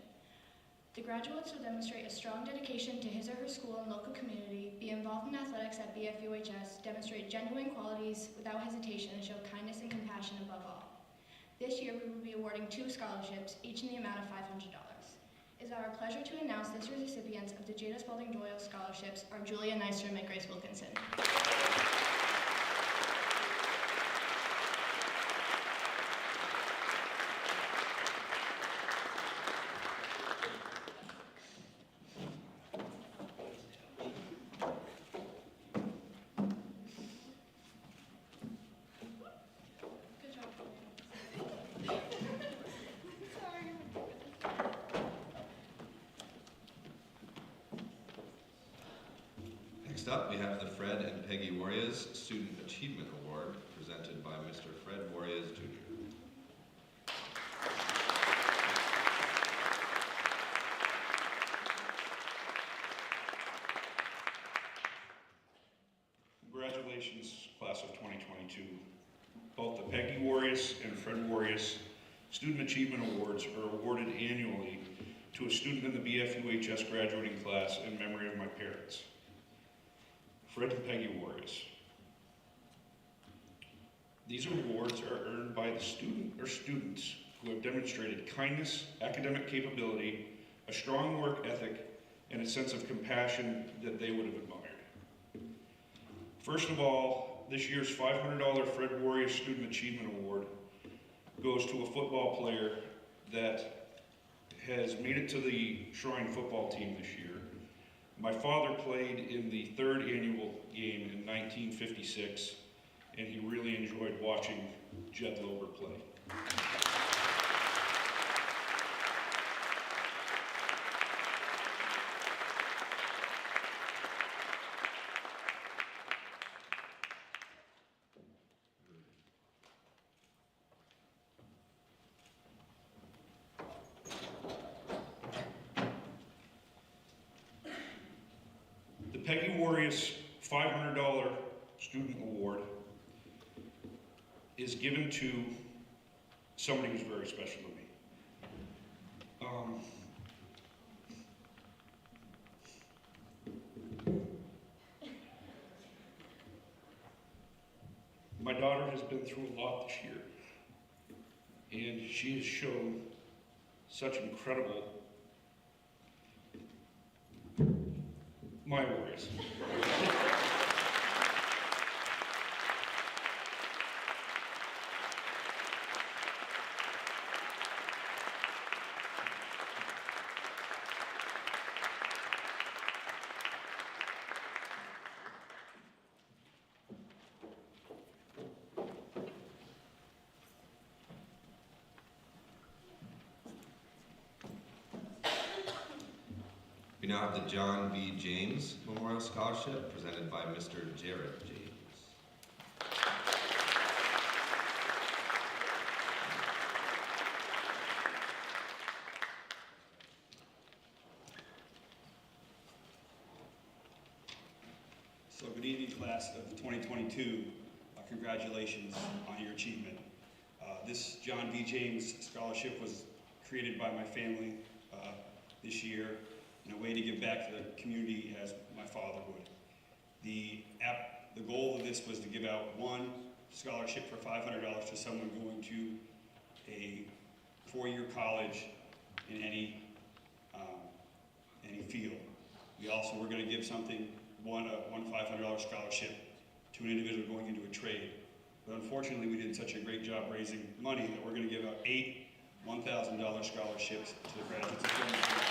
The graduates will demonstrate a strong dedication to his or her school and local community, be involved in athletics at BFUHS, demonstrate genuine qualities without hesitation, and show kindness and compassion above all. This year we will be awarding 2 scholarships, each in the amount of $500. It is our pleasure to announce this year's recipients of the Jada Spalding Doyle Scholarships are Julia Nystrom and Grace Wilkinson. up, we have the Fred and Peggy Warriors Student Achievement Award, presented by Mr. Fred Warriors Jr. Congratulations, class of 2022. Both the Peggy Warriors and Fred Warriors Student Achievement Awards are awarded annually to a student in the BFUHS graduating class in memory of my parents. Fred and Peggy Warriors. These awards are earned by the student or students who have demonstrated kindness, academic capability, a strong work ethic, and a sense of compassion that they would have admired. First of all, this year's $500 Fred Warriors Student Achievement Award goes to a football player that has made it to the Shrine football team this year. My father played in the 3rd annual game in 1956, and he really enjoyed watching Jed Lober play. The Peggy Warriors $500 Student Award is given to somebody who's very special to me. My daughter has been through a lot this year, and she has shown such incredible Warriors. We now have the John B. James Memorial Scholarship, presented by Mr. Jared James. So good evening, class of 2022. Congratulations on your achievement. This John B. James Scholarship was created by my family this year in a way to give back to the community as my father would. The goal of this was to give out one scholarship for $500 to someone going to a 4-year college in any field. We also were going to give one $500 scholarship to an individual going into a trade. But unfortunately, we did such a great job raising money that we're going to give out 8 $1,000 scholarships to the graduates of film school.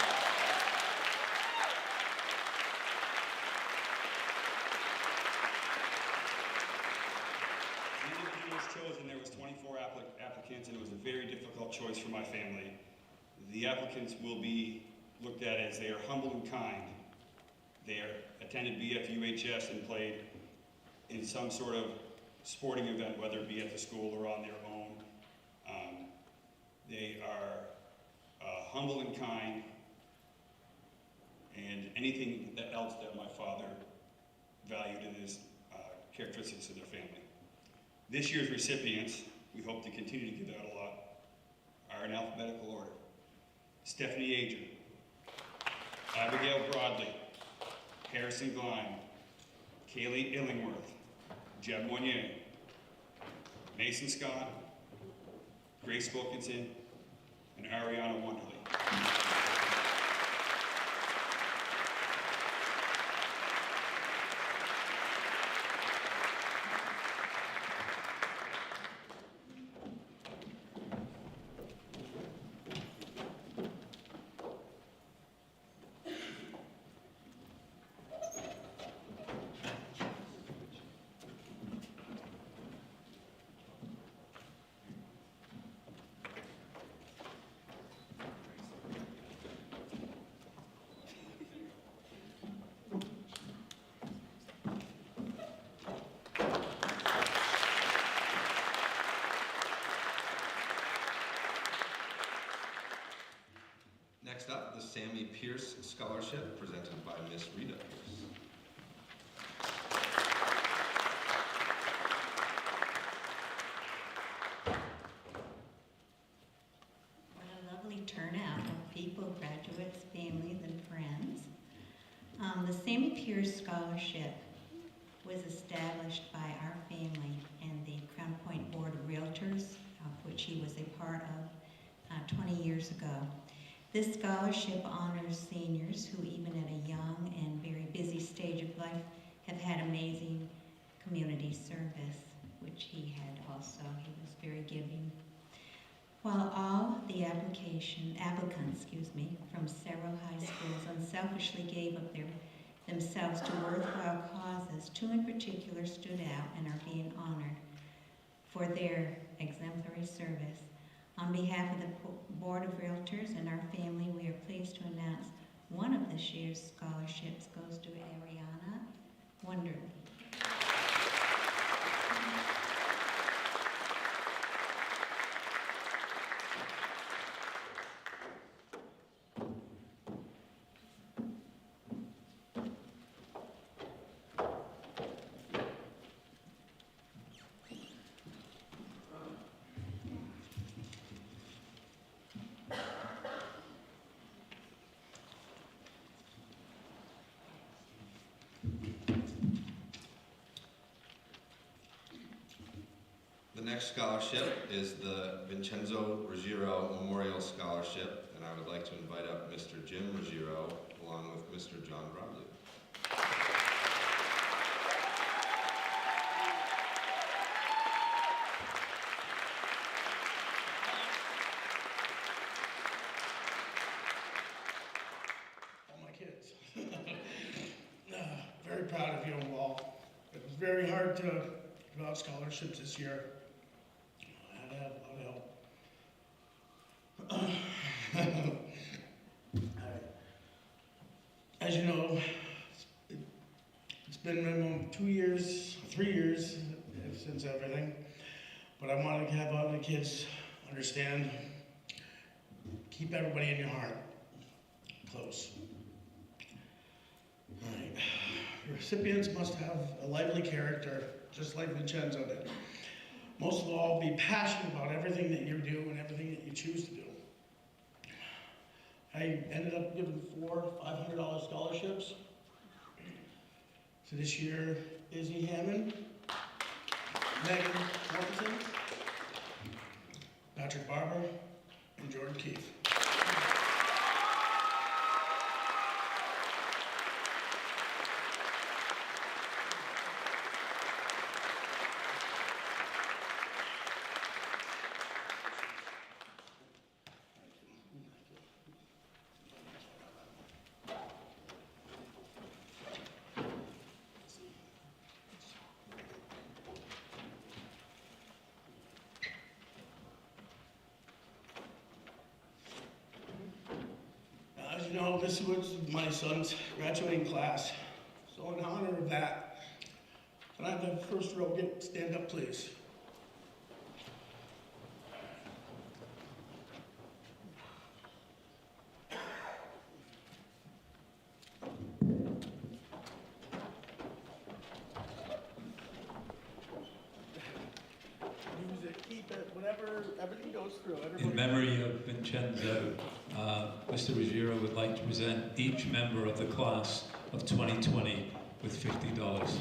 The individual was chosen. There was 24 applicants, and it was a very difficult choice for my family. The applicants will be looked at as they are humble and kind. They attended BFUHS and played in some sort of sporting event, whether it be at the school or on their own. They are humble and kind, and anything else that my father valued in his characteristics of their family. This year's recipients, we hope to continue to give out a lot, are in alphabetical order. Stephanie Adrian, Abigail Broadley, Harrison Gleim, Kaylee Illingworth, Jeb Moynier, Mason Scott, Grace Wilkinson, and Ariana Wonderly. Next up, the Sammy Pierce Scholarship, presented by Miss Rita Pierce. What a lovely turnout of people, graduates, families, and friends. The Sammy Pierce Scholarship was established by our family and the Crown Point Board of Realtors, of which he was a part of 20 years ago. This scholarship honors seniors who, even at a young and very busy stage of life, have had amazing community service, which he had also. He was very giving. While all the applicants from several high schools unselfishly gave up themselves to worthwhile causes, two in particular stood out and are being honored for their exemplary service. On behalf of the Board of Realtors and our family, we are pleased to announce one of this year's scholarships goes to Ariana Wonderly. The next scholarship is the Vincenzo Ruggiero Memorial Scholarship, and I would like to invite up Mr. Jim Ruggiero along with Mr. John Bradley. All my kids. Very proud of you all. It was very hard to give out scholarships this year. I had to have a lot of help. As you know, it's been minimum 3 years since everything, but I wanted to have all the kids understand, keep everybody in your heart close. All right. Your recipients must have a lively character, just like Vincenzo did. Most of all, be passionate about everything that you do and everything that you choose to do. I ended up giving 4 $500 scholarships. So this year, Izzy Hammond, Megan Mortensen, Patrick Barber, and Jordan Keefe. As you know, this was my son's graduating class. So in honor of that, can I have the first row stand up, please? Use it, keep it, whatever, everything goes through. In memory of Vincenzo, Mr. Ruggiero would like to present each member of the class of 2020 with $50.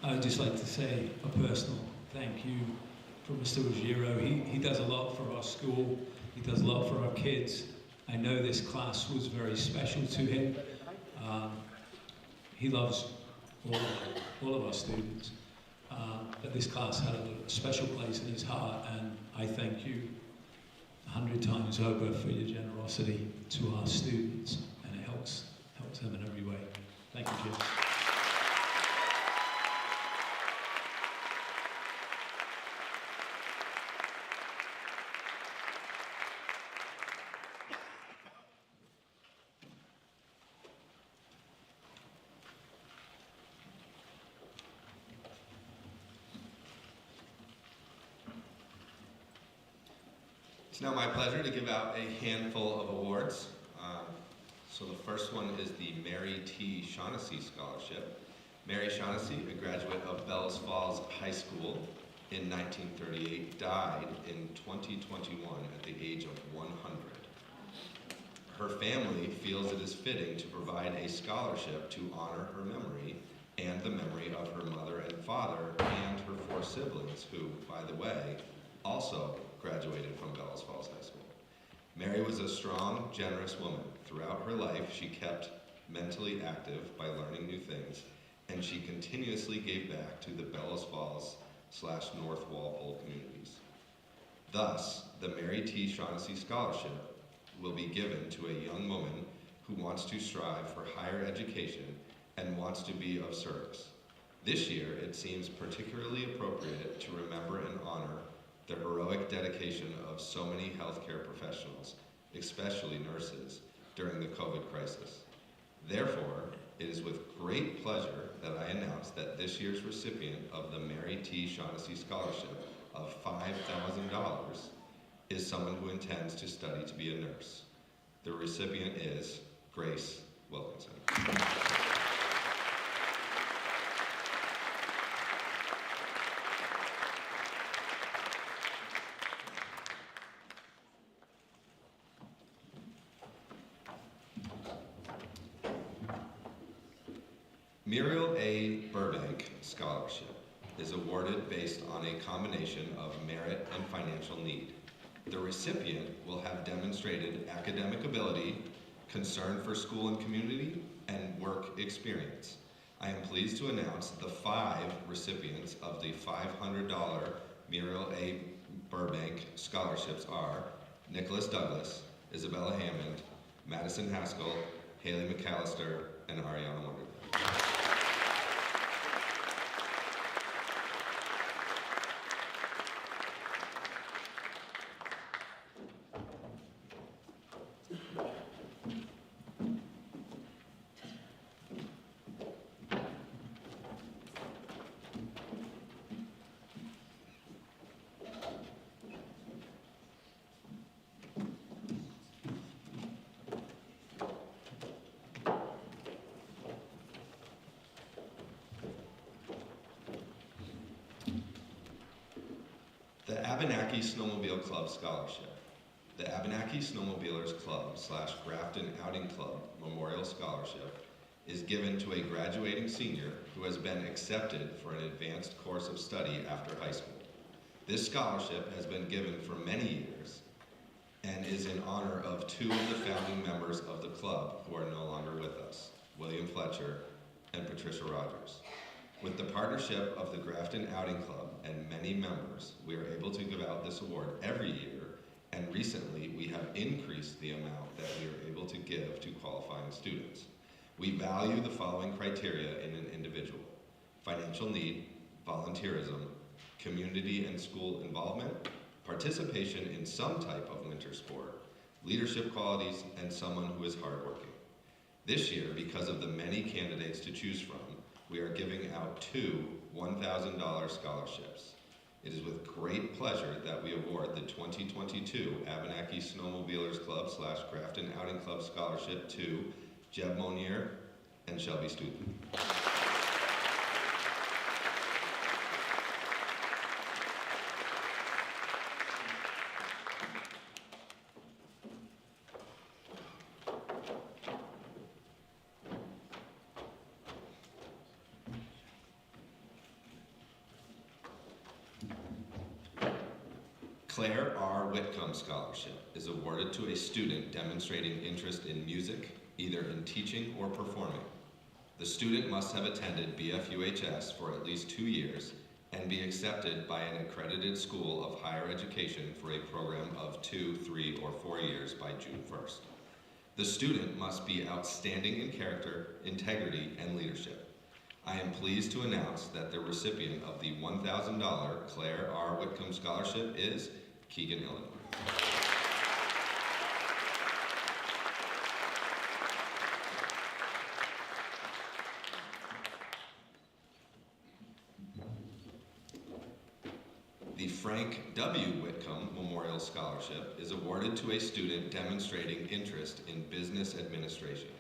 I'd just like to say a personal thank you for Mr. Ruggiero. He does a lot for our school. He does a lot for our kids. I know this class was very special to him. He loves all of our students. But this class had a special place in his heart, and I thank you 100 times over for your generosity to our students, and it helps them in every way. Thank you, Jim. It's now my pleasure to give out a handful of awards. So the first one is the Mary T. Shaughnessy Scholarship. Mary Shaughnessy, a graduate of Bellows Falls High School in 1938, died in 2021 at the age of 100. Her family feels it is fitting to provide a scholarship to honor her memory and the memory of her mother and father and her 4 siblings, who, by the way, also graduated from Bellows Falls High School. Mary was a strong, generous woman. Throughout her life, she kept mentally active by learning new things, and she continuously gave back to the Bellows Falls/North Walpole communities. Thus, the Mary T. Shaughnessy Scholarship will be given to a young woman who wants to strive for higher education and wants to be of service. This year, it seems particularly appropriate to remember and honor the heroic dedication of so many healthcare professionals, especially nurses, during the COVID crisis. Therefore, it is with great pleasure that I announce that this year's recipient of the Mary T. Shaughnessy Scholarship of $5,000 is someone who intends to study to be a nurse. The recipient is Grace Wilkinson. Muriel A. Burbank Scholarship is awarded based on a combination of merit and financial need. The recipient will have demonstrated academic ability, concern for school and community, and work experience. I am pleased to announce the 5 recipients of the $500 Muriel A. Burbank scholarships are Nicholas Douglas, Isabella Hammond, Madison Haskell, Haley McAllister, and Ariana Wonderly. The Abenaki Snowmobile Club Scholarship. The Abenaki Snowmobilers Club/Grafton Outing Club Memorial Scholarship is given to a graduating senior who has been accepted for an advanced course of study after high school. This scholarship has been given for many years and is in honor of 2 of the founding members of the club who are no longer with us, William Fletcher and Patricia Rogers. With the partnership of the Grafton Outing Club and many members, we are able to give out this award every year, and recently we have increased the amount that we are able to give to qualifying students. We value the following criteria in an individual: financial need, volunteerism, community and school involvement, participation in some type of winter sport, leadership qualities, and someone who is hardworking. This year, because of the many candidates to choose from, we are giving out 2 $1,000 scholarships. It is with great pleasure that we award the 2022 Abenaki Snowmobilers Club/Grafton Outing Club Scholarship to Jeb Monier and Shelby Stuten. Claire R. Whitcomb Scholarship is awarded to a student demonstrating interest in music, either in teaching or performing. The student must have attended BFUHS for at least 2 years and be accepted by an accredited school of higher education for a program of 2, 3, or 4 years by June 1st. The student must be outstanding in character, integrity, and leadership. I am pleased to announce that the recipient of the $1,000 Claire R. Whitcomb Scholarship is Keegan, Illinois. The Frank W. Whitcomb Memorial Scholarship is awarded to a student demonstrating interest in business administration.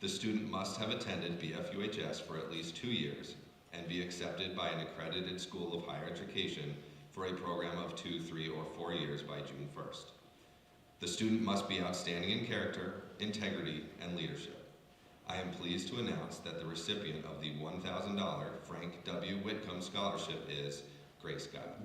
The student must have attended BFUHS for at least 2 years and be accepted by an accredited school of higher education for a program of 2, 3, or 4 years by June 1st. The student must be outstanding in character, integrity, and leadership. I am pleased to announce that the recipient of the $1,000 Frank W. Whitcomb Scholarship is Grace Scott.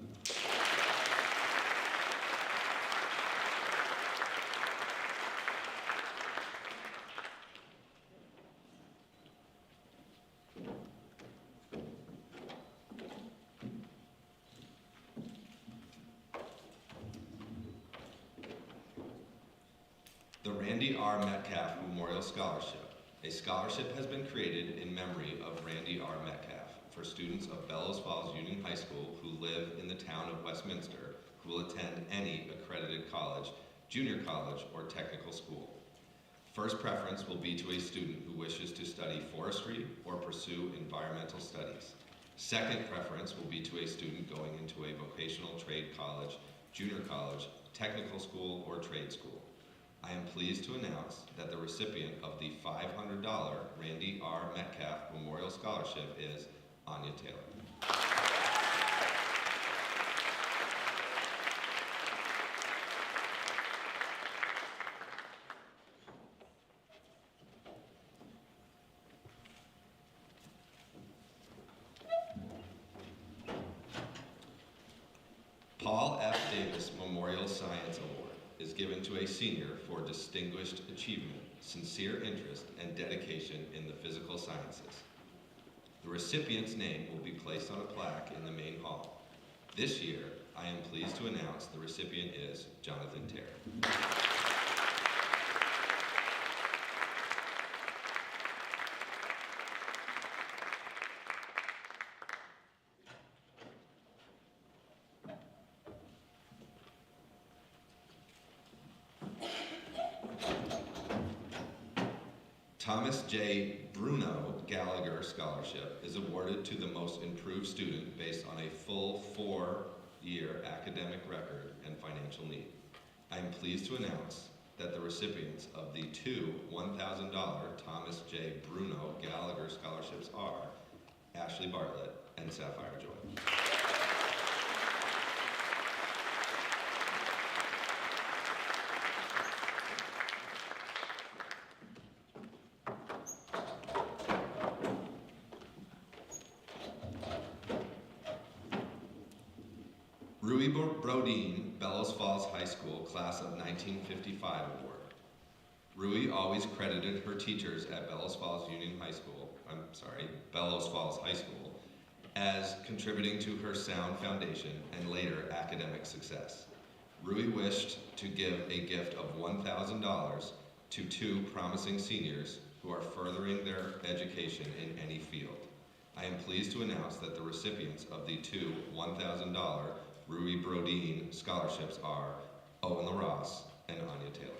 The Randy R. Metcalf Memorial Scholarship. A scholarship has been created in memory of Randy R. Metcalf for students of Bellows Falls Union High School who live in the town of Westminster who will attend any accredited college, junior college, or technical school. First preference will be to a student who wishes to study forestry or pursue environmental studies. Second preference will be to a student going into a vocational trade college, junior college, technical school, or trade school. I am pleased to announce that the recipient of the $500 Randy R. Metcalf Memorial Scholarship is Anya Taylor. Paul F. Davis Memorial Science Award is given to a senior for distinguished achievement, sincere interest, and dedication in the physical sciences. The recipient's name will be placed on a plaque in the main hall. This year, I am pleased to announce the recipient is Jonathan Terry. Thomas J. Bruno Gallagher Scholarship is awarded to the most improved student based on a full 4-year academic record and financial need. I am pleased to announce that the recipients of the two $1,000 Thomas J. Bruno Gallagher Scholarships are Ashley Bartlett and Sapphire Joy. Rui Brodeen, Bellows Falls High School, Class of 1955 Award. Rui always credited her teachers at Bellows Falls High School as contributing to her sound foundation and later academic success. Rui wished to give a gift of $1,000 to 2 promising seniors who are furthering their education in any field. I am pleased to announce that the recipients of the 2 $1,000 Rui Brodeen scholarships are Owen LaRosse and Anya Taylor.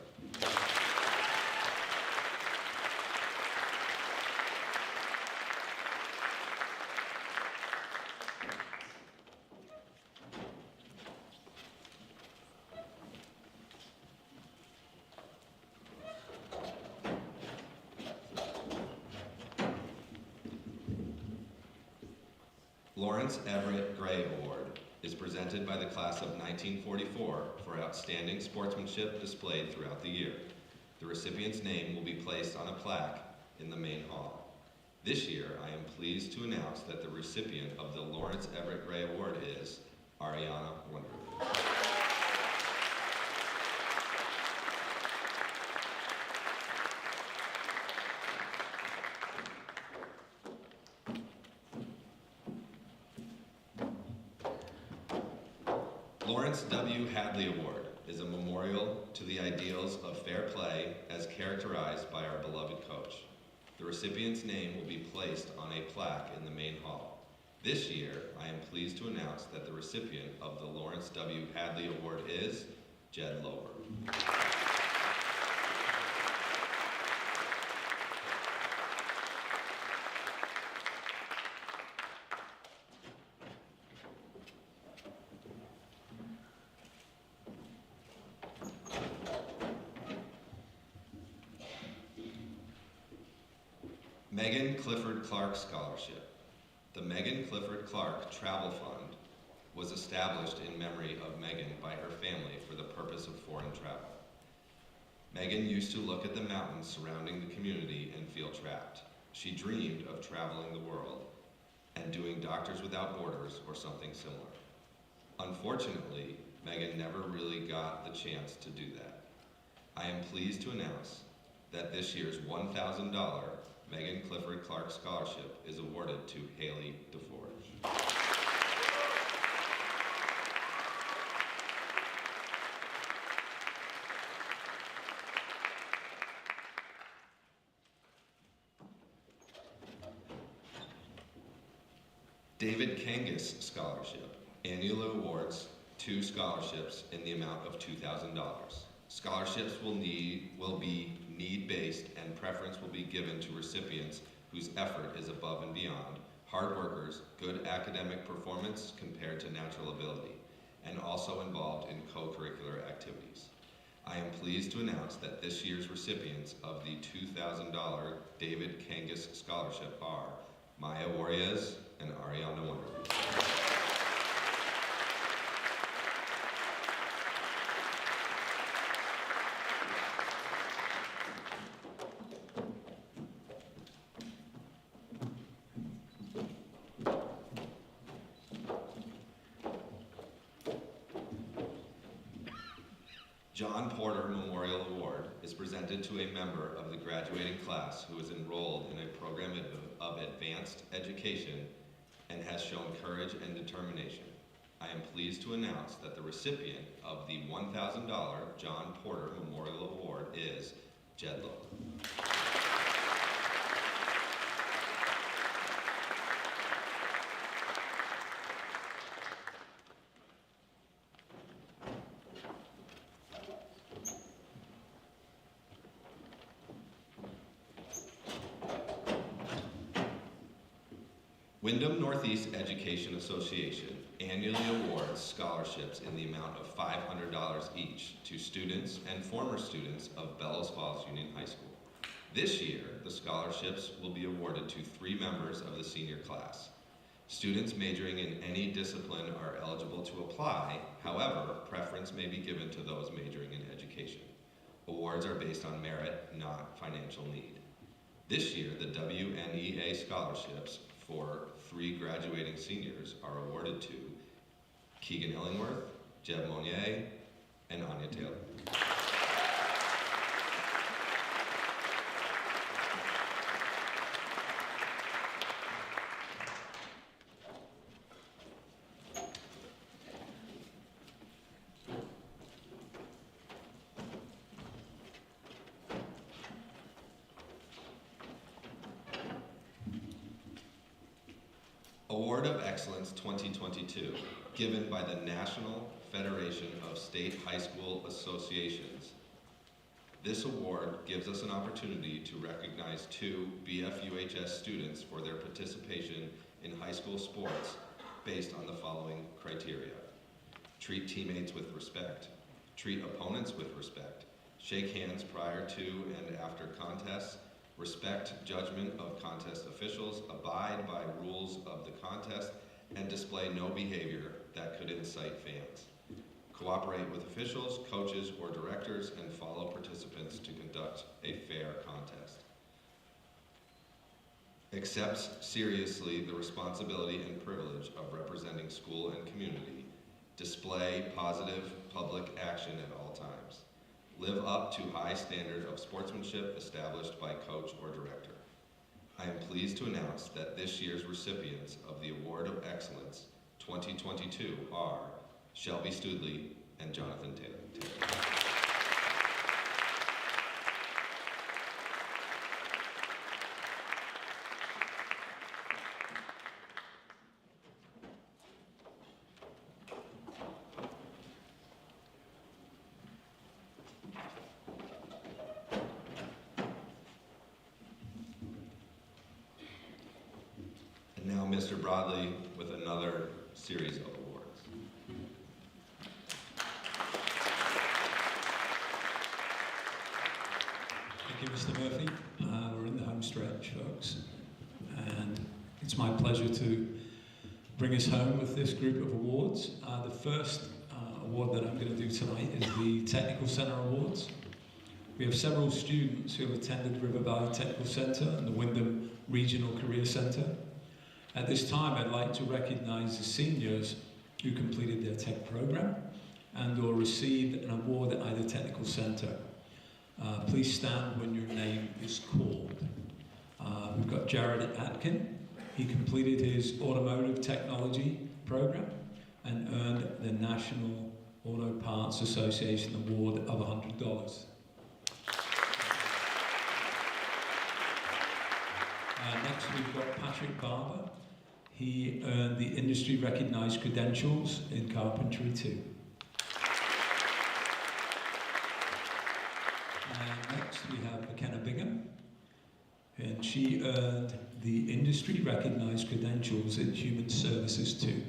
Lawrence Everett Gray Award is presented by the class of 1944 for outstanding sportsmanship displayed throughout the year. The recipient's name will be placed on a plaque in the main hall. This year, I am pleased to announce that the recipient of the Lawrence Everett Gray Award is Ariana Wonderwood. Lawrence W. Hadley Award is a memorial to the ideals of fair play as characterized by our beloved coach. The recipient's name will be placed on a plaque in the main hall. This year, I am pleased to announce that the recipient of the Lawrence W. Hadley Award is Jed Lober. Megan Clifford Clark Scholarship. The Megan Clifford Clark Travel Fund was established in memory of Megan by her family for the purpose of foreign travel. Megan used to look at the mountains surrounding the community and feel trapped. She dreamed of traveling the world and doing Doctors Without Borders or something similar. Unfortunately, Megan never really got the chance to do that. I am pleased to announce that this year's $1,000 Megan Clifford Clark Scholarship is awarded to Haley DeForge. David Kangas Scholarship annually awards 2 scholarships in the amount of $2,000. Scholarships will be need-based, and preference will be given to recipients whose effort is above and beyond, hard workers, good academic performance compared to natural ability, and also involved in co-curricular activities. I am pleased to announce that this year's recipients of the $2,000 David Kangas Scholarship are Maya Warriors and Ariana Wonderly. John Porter Memorial Award is presented to a member of the graduating class who is enrolled in a program of advanced education and has shown courage and determination. I am pleased to announce that the recipient of the $1,000 John Porter Memorial Award is Jed Loeb. Wyndham Northeast Education Association annually awards scholarships in the amount of $500 each to students and former students of Bellows Falls Union High School. This year, the scholarships will be awarded to 3 members of the senior class. Students majoring in any discipline are eligible to apply. However, preference may be given to those majoring in education. Awards are based on merit, not financial need. This year, the WNEA scholarships for 3 graduating seniors are awarded to Keegan Illingworth, Jeb Monnier, and Anya Taylor. Award of Excellence 2022, given by the National Federation of State High School Associations. This award gives us an opportunity to recognize 2 BFUHS students for their participation in high school sports based on the following criteria. Treat teammates with respect, treat opponents with respect, shake hands prior to and after contests, respect judgment of contest officials, abide by rules of the contest, and display no behavior that could incite fans. Cooperate with officials, coaches, or directors, and follow participants to conduct a fair contest. Accepts seriously the responsibility and privilege of representing school and community. Display positive public action at all times. Live up to high standard of sportsmanship established by coach or director. I am pleased to announce that this year's recipients of the Award of Excellence 2022 are Shelby Studley, and Jonathan Taylor. And now Mr. Broadley with another series of awards. Thank you, Mr. Murphy. We're in the home stretch, folks. And it's my pleasure to bring us home with this group of awards. The first award that I'm going to do tonight is the Technical Center Awards. We have several students who have attended River Valley Technical Center and the Wyndham Regional Career Center. At this time, I'd like to recognize the seniors who completed their tech program and or received an award at either technical center. Please stand when your name is called. We've got Jared Atkin. He completed his automotive technology program and earned the National Auto Parts Association Award of $100. Next, we've got Patrick Barber. He earned the industry-recognized credentials in carpentry too. Next, we have McKenna Bingham, and she earned the industry-recognized credentials in human services too.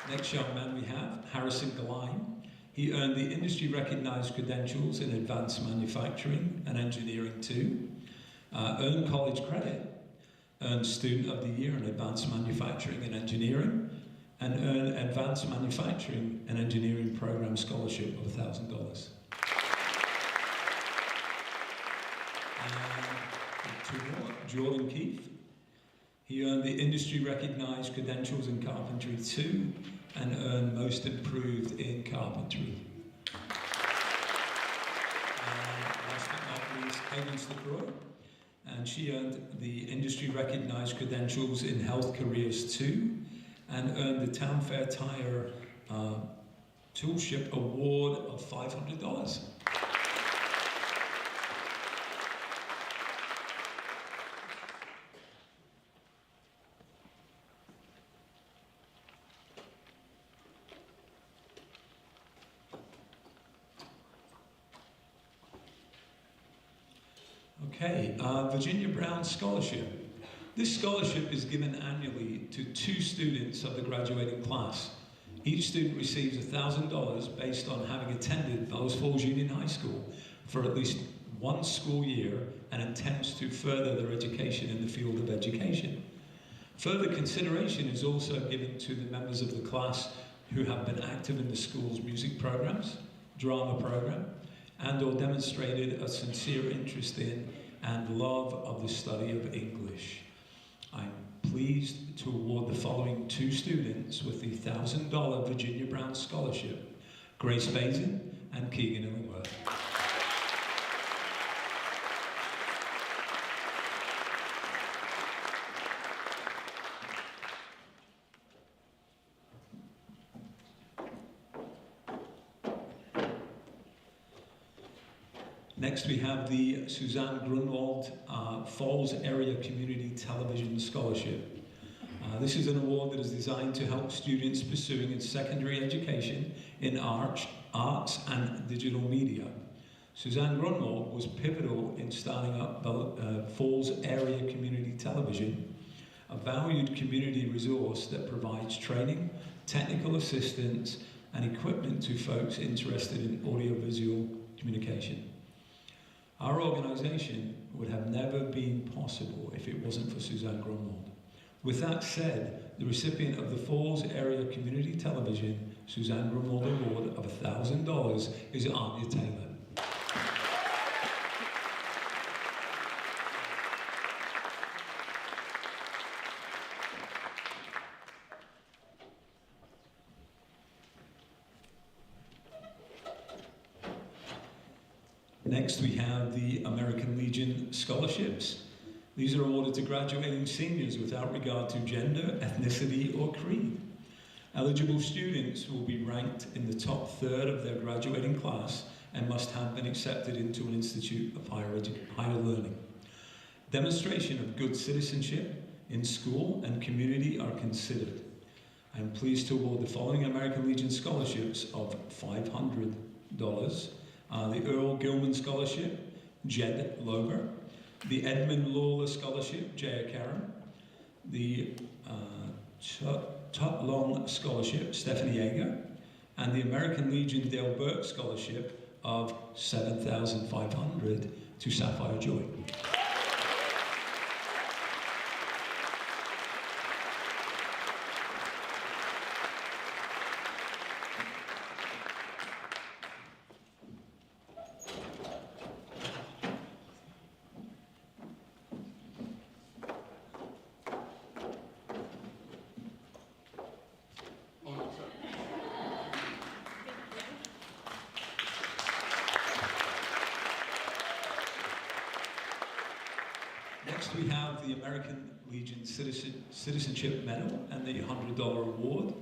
Next young man we have, Harrison Galine. He earned the industry-recognized credentials in advanced manufacturing and engineering too. Earned college credit, earned Student of the Year in Advanced Manufacturing and Engineering, and earned Advanced Manufacturing and Engineering Program Scholarship of $1,000. Two more, Jordan Keefe. He earned the industry-recognized credentials in carpentry too, and earned Most Improved in Carpentry. Last but not least, Higgins LaCroix. And she earned the industry-recognized credentials in Health Careers too, and earned the Town Fair Tire Toolship Award of $500. Okay, Virginia Brown Scholarship. This scholarship is given annually to 2 students of the graduating class. Each student receives $1,000 based on having attended Bellows Falls Union High School for at least 1 school year and intends to further their education in the field of education. Further consideration is also given to the members of the class who have been active in the school's music programs, drama program, and or demonstrated a sincere interest in and love of the study of English. I'm pleased to award the following 2 students with the $1,000 Virginia Brown Scholarship, Grace Bazin and Keegan Illingworth. Next, we have the Suzanne Grunwald Falls Area Community Television Scholarship. This is an award that is designed to help students pursuing in secondary education in arts and digital media. Suzanne Grunwald was pivotal in starting up Falls Area Community Television, a valued community resource that provides training, technical assistance, and equipment to folks interested in audiovisual communication. Our organization would have never been possible if it wasn't for Suzanne Grunwald. With that said, the recipient of the Falls Area Community Television Suzanne Grunwald Award of $1,000 is Anya Taylor. Next, we have the American Legion Scholarships. These are awarded to graduating seniors without regard to gender, ethnicity, or creed. Eligible students will be ranked in the top third of their graduating class and must have been accepted into an institute of higher learning. Demonstration of good citizenship in school and community are considered. I am pleased to award the following American Legion scholarships of $500. The Earl Gilman Scholarship, Jed Lober. The Edmund Lawler Scholarship, Jaya Karen. The Tut Long Scholarship, Stephanie Yeager. And the American Legion Dale Burke Scholarship of $7,500 to Sapphire Joy. Next we have the American Legion Citizenship Medal and the $100 award.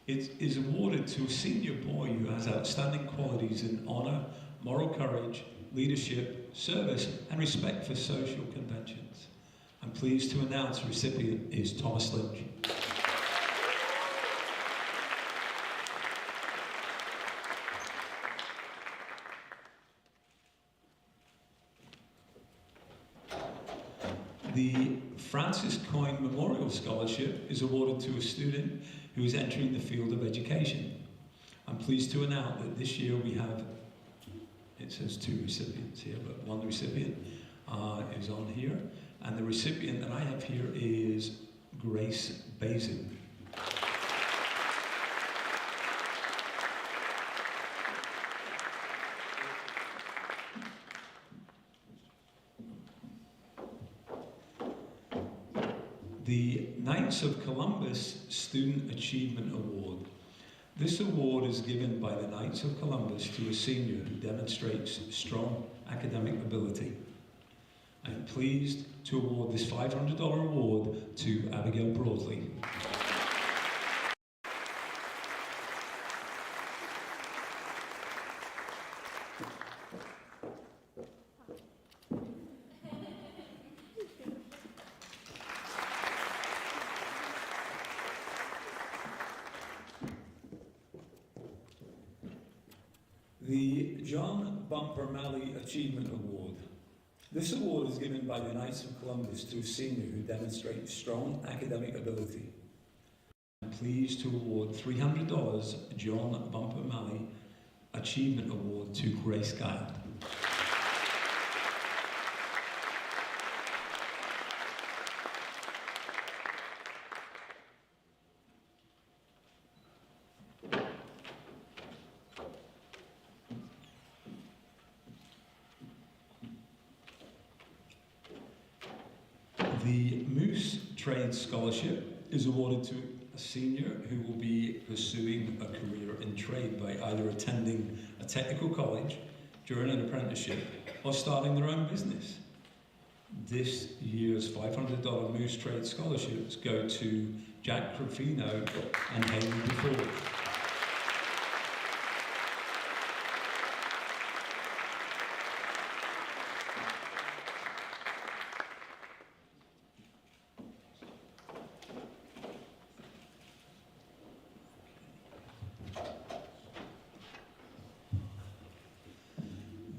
It is awarded to a senior boy who has outstanding qualities in honor, moral courage, leadership, service, and respect for social conventions. I'm pleased to announce the recipient is Thomas Lynch. The Francis Coyne Memorial Scholarship is awarded to a student who is entering the field of education. I'm pleased to announce that this year we have, it says 2 recipients here, but one recipient is on here. And the recipient that I have here is Grace Bazin. The Knights of Columbus Student Achievement Award. This award is given by the Knights of Columbus to a senior who demonstrates strong academic ability. I am pleased to award this $500 award to Abigail Broadley. The John Bumper Malley Achievement Award. This award is given by the Knights of Columbus to a senior who demonstrates strong academic ability. I'm pleased to award $300 John Bumper Malley Achievement Award to Grace Guile. The Moose Trade Scholarship is awarded to a senior who will be pursuing a career in trade by either attending a technical college during an apprenticeship or starting their own business. This year's $500 Moose Trade Scholarships go to Jack Crofino and Haley DeFord.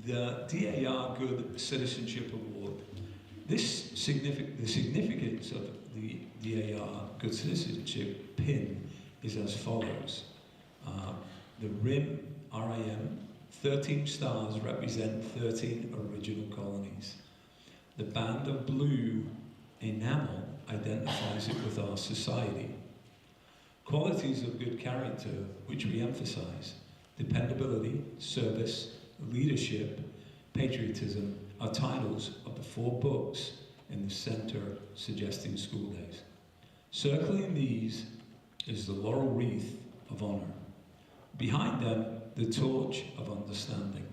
The DAR Good Citizenship Award. The significance of the DAR Good Citizenship pin is as follows. The RIM, 13 stars represent 13 original colonies. The band of blue enamel identifies it with our society. Qualities of good character, which we emphasize, dependability, service, leadership, patriotism, are titles of the 4 books in the center suggesting school days. Circling these is the laurel wreath of honor. Behind them, the torch of understanding.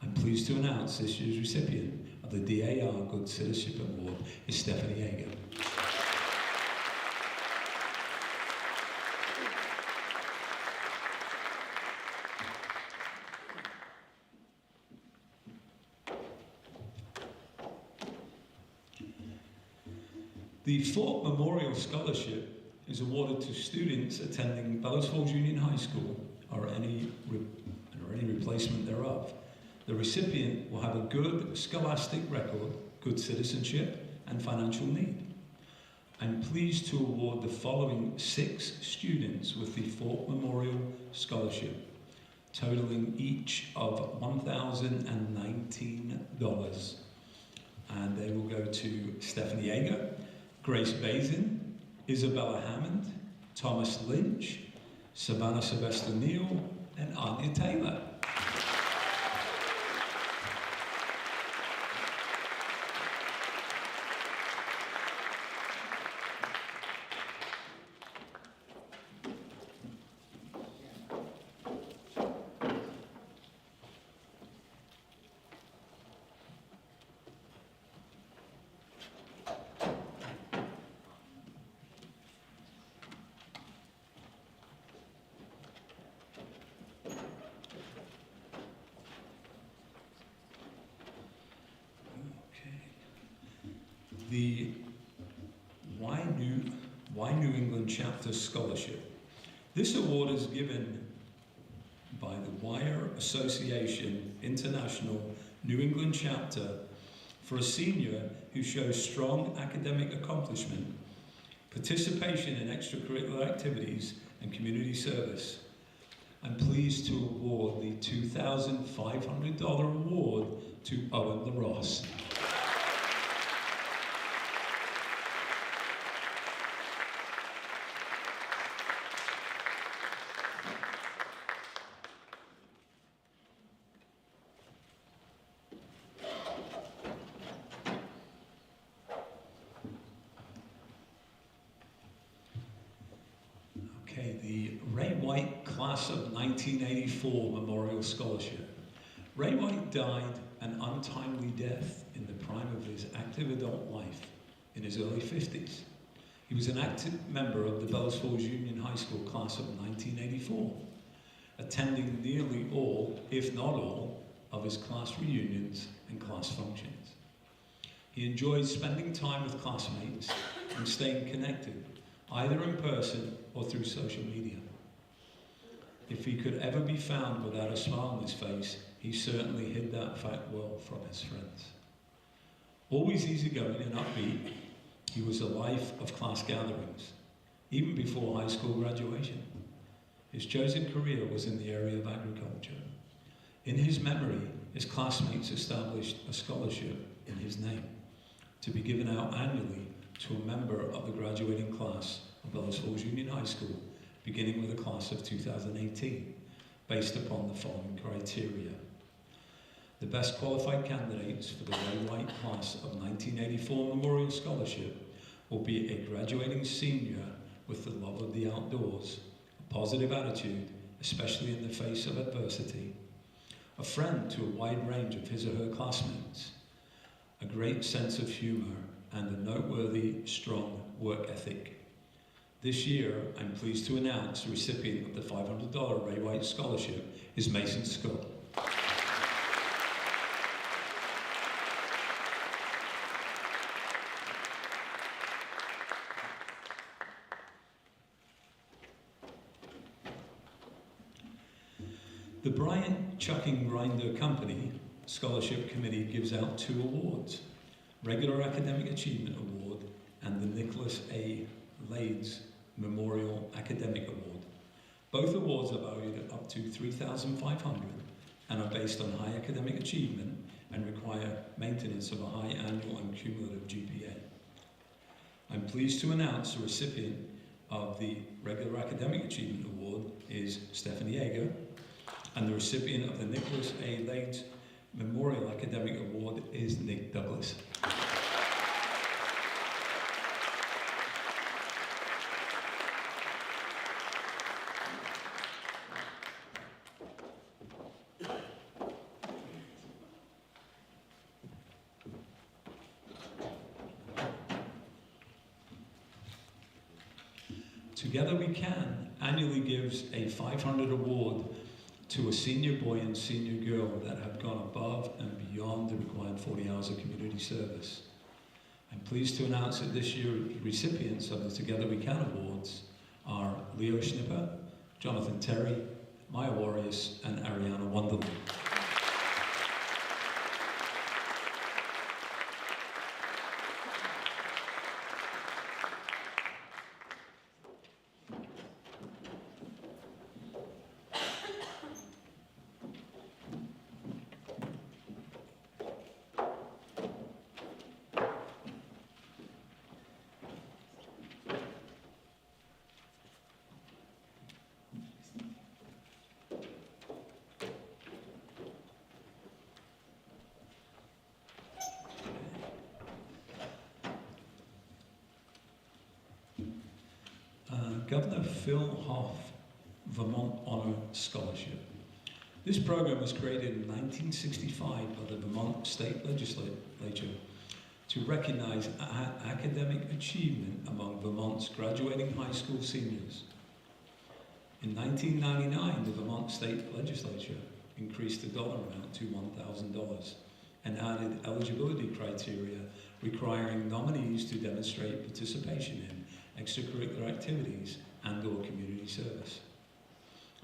I'm pleased to announce this year's recipient of the DAR Good Citizenship Award is Stephanie Yeager. The Fort Memorial Scholarship is awarded to students attending Bellows Falls Union High School or any replacement thereof. The recipient will have a good scholastic record, good citizenship, and financial need. I'm pleased to award the following 6 students with the Fort Memorial Scholarship, totaling each of $1,019. And they will go to Stephanie Yeager, Grace Bazin, Isabella Hammond, Thomas Lynch, Savannah Sylvester Neal, and Anya Taylor. The Why New England Chapter Scholarship. This award is given by the Wire Association International New England Chapter for a senior who shows strong academic accomplishment, participation in extracurricular activities, and community service. I'm pleased to award the $2,500 award to Owen LaRosse. The Ray White Class of 1984 Memorial Scholarship. Ray White died an untimely death in the prime of his active adult life in his early 50s. He was an active member of the Bellows Falls Union High School Class of 1984, attending nearly all, if not all, of his class reunions and class functions. He enjoyed spending time with classmates and staying connected, either in person or through social media. If he could ever be found without a smile on his face, he certainly hid that fact well from his friends. Always easygoing and upbeat, he was a life of class gatherings, even before high school graduation. His chosen career was in the area of agriculture. In his memory, his classmates established a scholarship in his name to be given out annually to a member of the graduating class of Bellows Falls Union High School, beginning with the class of 2018, based upon the following criteria. The best qualified candidates for the Ray White Class of 1984 Memorial Scholarship will be a graduating senior with the love of the outdoors, a positive attitude, especially in the face of adversity, a friend to a wide range of his or her classmates, a great sense of humor, and a noteworthy, strong work ethic. This year, I'm pleased to announce the recipient of the $500 Ray White Scholarship is Mason Scott. The Bryant Chucking Grinder Company Scholarship Committee gives out 2 awards, Regular Academic Achievement Award and the Nicholas A. Lades Memorial Academic Award. Both awards are valued at up to $3,500 and are based on high academic achievement and require maintenance of a high annual and cumulative GPA. I'm pleased to announce the recipient of the Regular Academic Achievement Award is Stephanie Yeager, and the recipient of the Nicholas A. Lades Memorial Academic Award is Nick Douglas. Together We Can annually gives a $500 award to a senior boy and senior girl that have gone above and beyond the required 40 hours of community service. I'm pleased to announce that this year recipients of the Together We Can awards are Leo Schnipper, Jonathan Terry, Maya Warriors, and Ariana Wonderland. Governor Phil Hoff Vermont Honor Scholarship. This program was created in 1965 by the Vermont State Legislature to recognize academic achievement among Vermont's graduating high school seniors. In 1999, the Vermont State Legislature increased the dollar amount to $1,000 and added eligibility criteria requiring nominees to demonstrate participation in extracurricular activities and/or community service.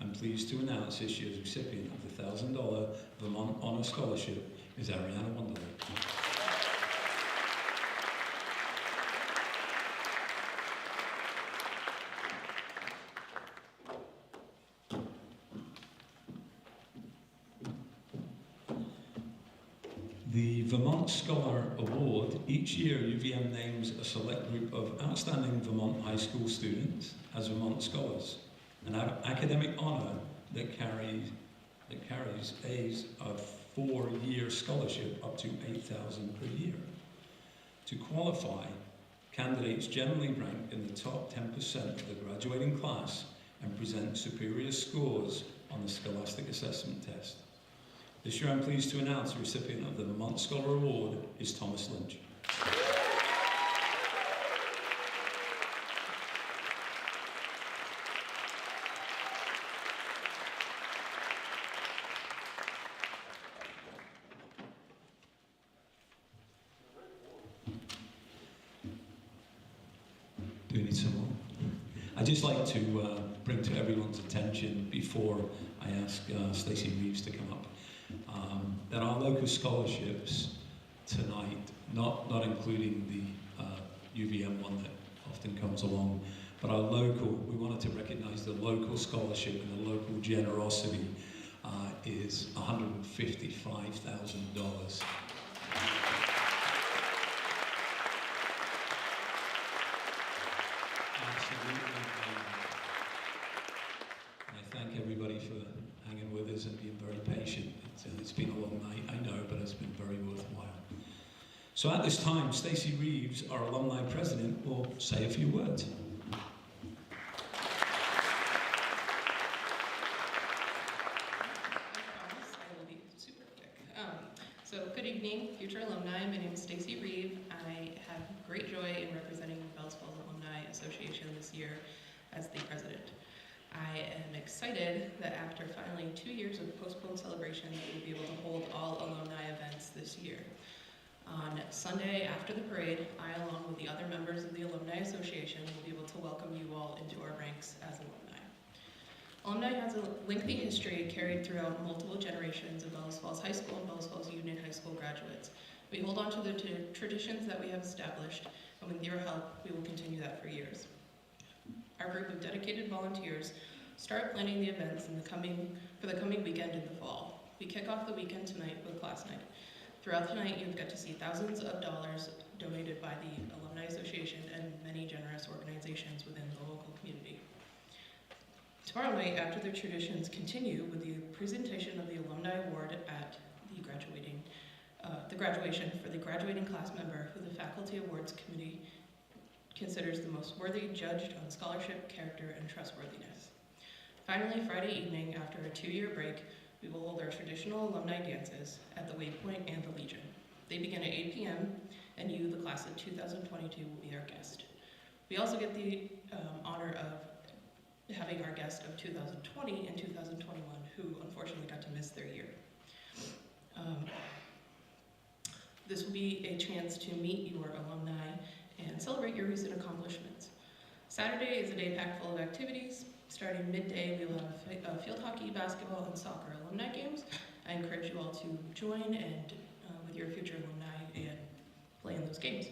I'm pleased to announce this year's recipient of the $1,000 Vermont Honor Scholarship is Ariana Wonderland. The Vermont Scholar Award, each year UVM names a select group of outstanding Vermont high school students as Vermont Scholars, an academic honor that carries a 4-year scholarship up to $8,000 per year. To qualify, candidates generally rank in the top 10% of the graduating class and present superior scores on the Scholastic Assessment Test. This year I'm pleased to announce the recipient of the Vermont Scholar Award is Thomas Lynch. Do we need some more? I'd just like to bring to everyone's attention before I ask Stacey Reeves to come up, that our local scholarships tonight, not including the UVM one that often comes along, but our local, we wanted to recognize the local scholarship and the local generosity is $155,000. And I thank everybody for hanging with us and being very patient. It's been a long night, I know, but it's been very worthwhile. So at this time, Stacey Reeves, our alumni president, will say a few words. I will be super quick. So good evening, future alumni. My name is Stacey Reeve. I have great joy in representing the Bellows Falls Alumni Association this year as the president. I am excited that after finally 2 years of postponed celebrations, we will be able to hold all alumni events this year. On Sunday after the parade, I, along with the other members of the Alumni Association, will be able to welcome you all into our ranks as alumni. Alumni has a lengthy history carried throughout multiple generations of Bellows Falls High School and Bellows Falls Union High School graduates. We hold on to the traditions that we have established, and with your help, we will continue that for years. Our group of dedicated volunteers start planning the events for the coming weekend in the fall. We kick off the weekend tonight with class night. Throughout the night, you'll get to see thousands of dollars donated by the Alumni Association and many generous organizations within the local community. Tomorrow night, after the traditions continue with the presentation of the Alumni Award at the graduation for the graduating class member who the Faculty Awards Committee considers the most worthy, judged on scholarship, character, and trustworthiness. Finally, Friday evening, after a 2-year break, we will hold our traditional alumni dances at the Waypoint and the Legion. They begin at 8 p.m., and you, the class of 2022, will be our guest. We also get the honor of having our guest of 2020 and 2021, who unfortunately got to miss their year. This will be a chance to meet your alumni and celebrate your recent accomplishments. Saturday is a day packed full of activities. Starting midday, we will have field hockey, basketball, and soccer alumni games. I encourage you all to join and with your future alumni and play in those games.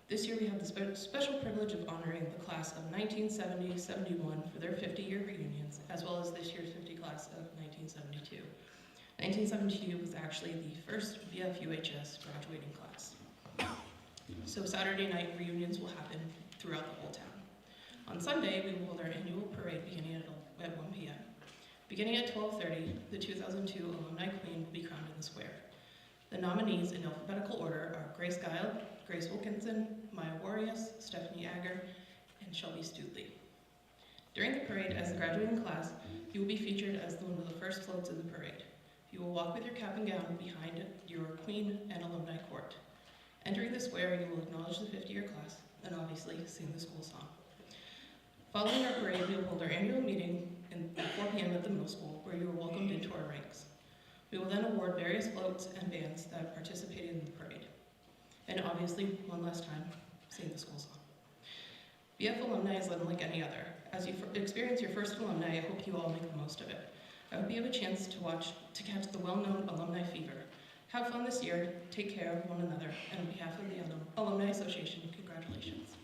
This year we have the special privilege of honoring the class of 1970-71 for their 50-year reunions, as well as this year's 50 class of 1972. 1972 was actually the first BFUHS graduating class. So Saturday night reunions will happen throughout the whole town. On Sunday, we will hold our annual parade beginning at 1 p.m. Beginning at 12:30, the 2002 Alumni Queen will be crowned in the square. The nominees in alphabetical order are Grace Guile, Grace Wilkinson, Maya Warius, Stephanie Agger, and Shelby Studley. During the parade, as the graduating class, you will be featured as one of the first floats in the parade. You will walk with your cap and gown behind your Queen and Alumni Court. Entering the square, you will acknowledge the 50-year class and obviously sing the school song. Following our parade, we will hold our annual meeting at 4 p.m. at the middle school, where you are welcomed into our ranks. We will then award various floats and bands that participated in the parade. And obviously, one last time, sing the school song. BF Alumni is unlike any other. As you experience your first alumni, I hope you all make the most of it. I hope you have a chance to catch the well-known alumni fever. Have fun this year, take care of one another, and on behalf of the Alumni Association, congratulations.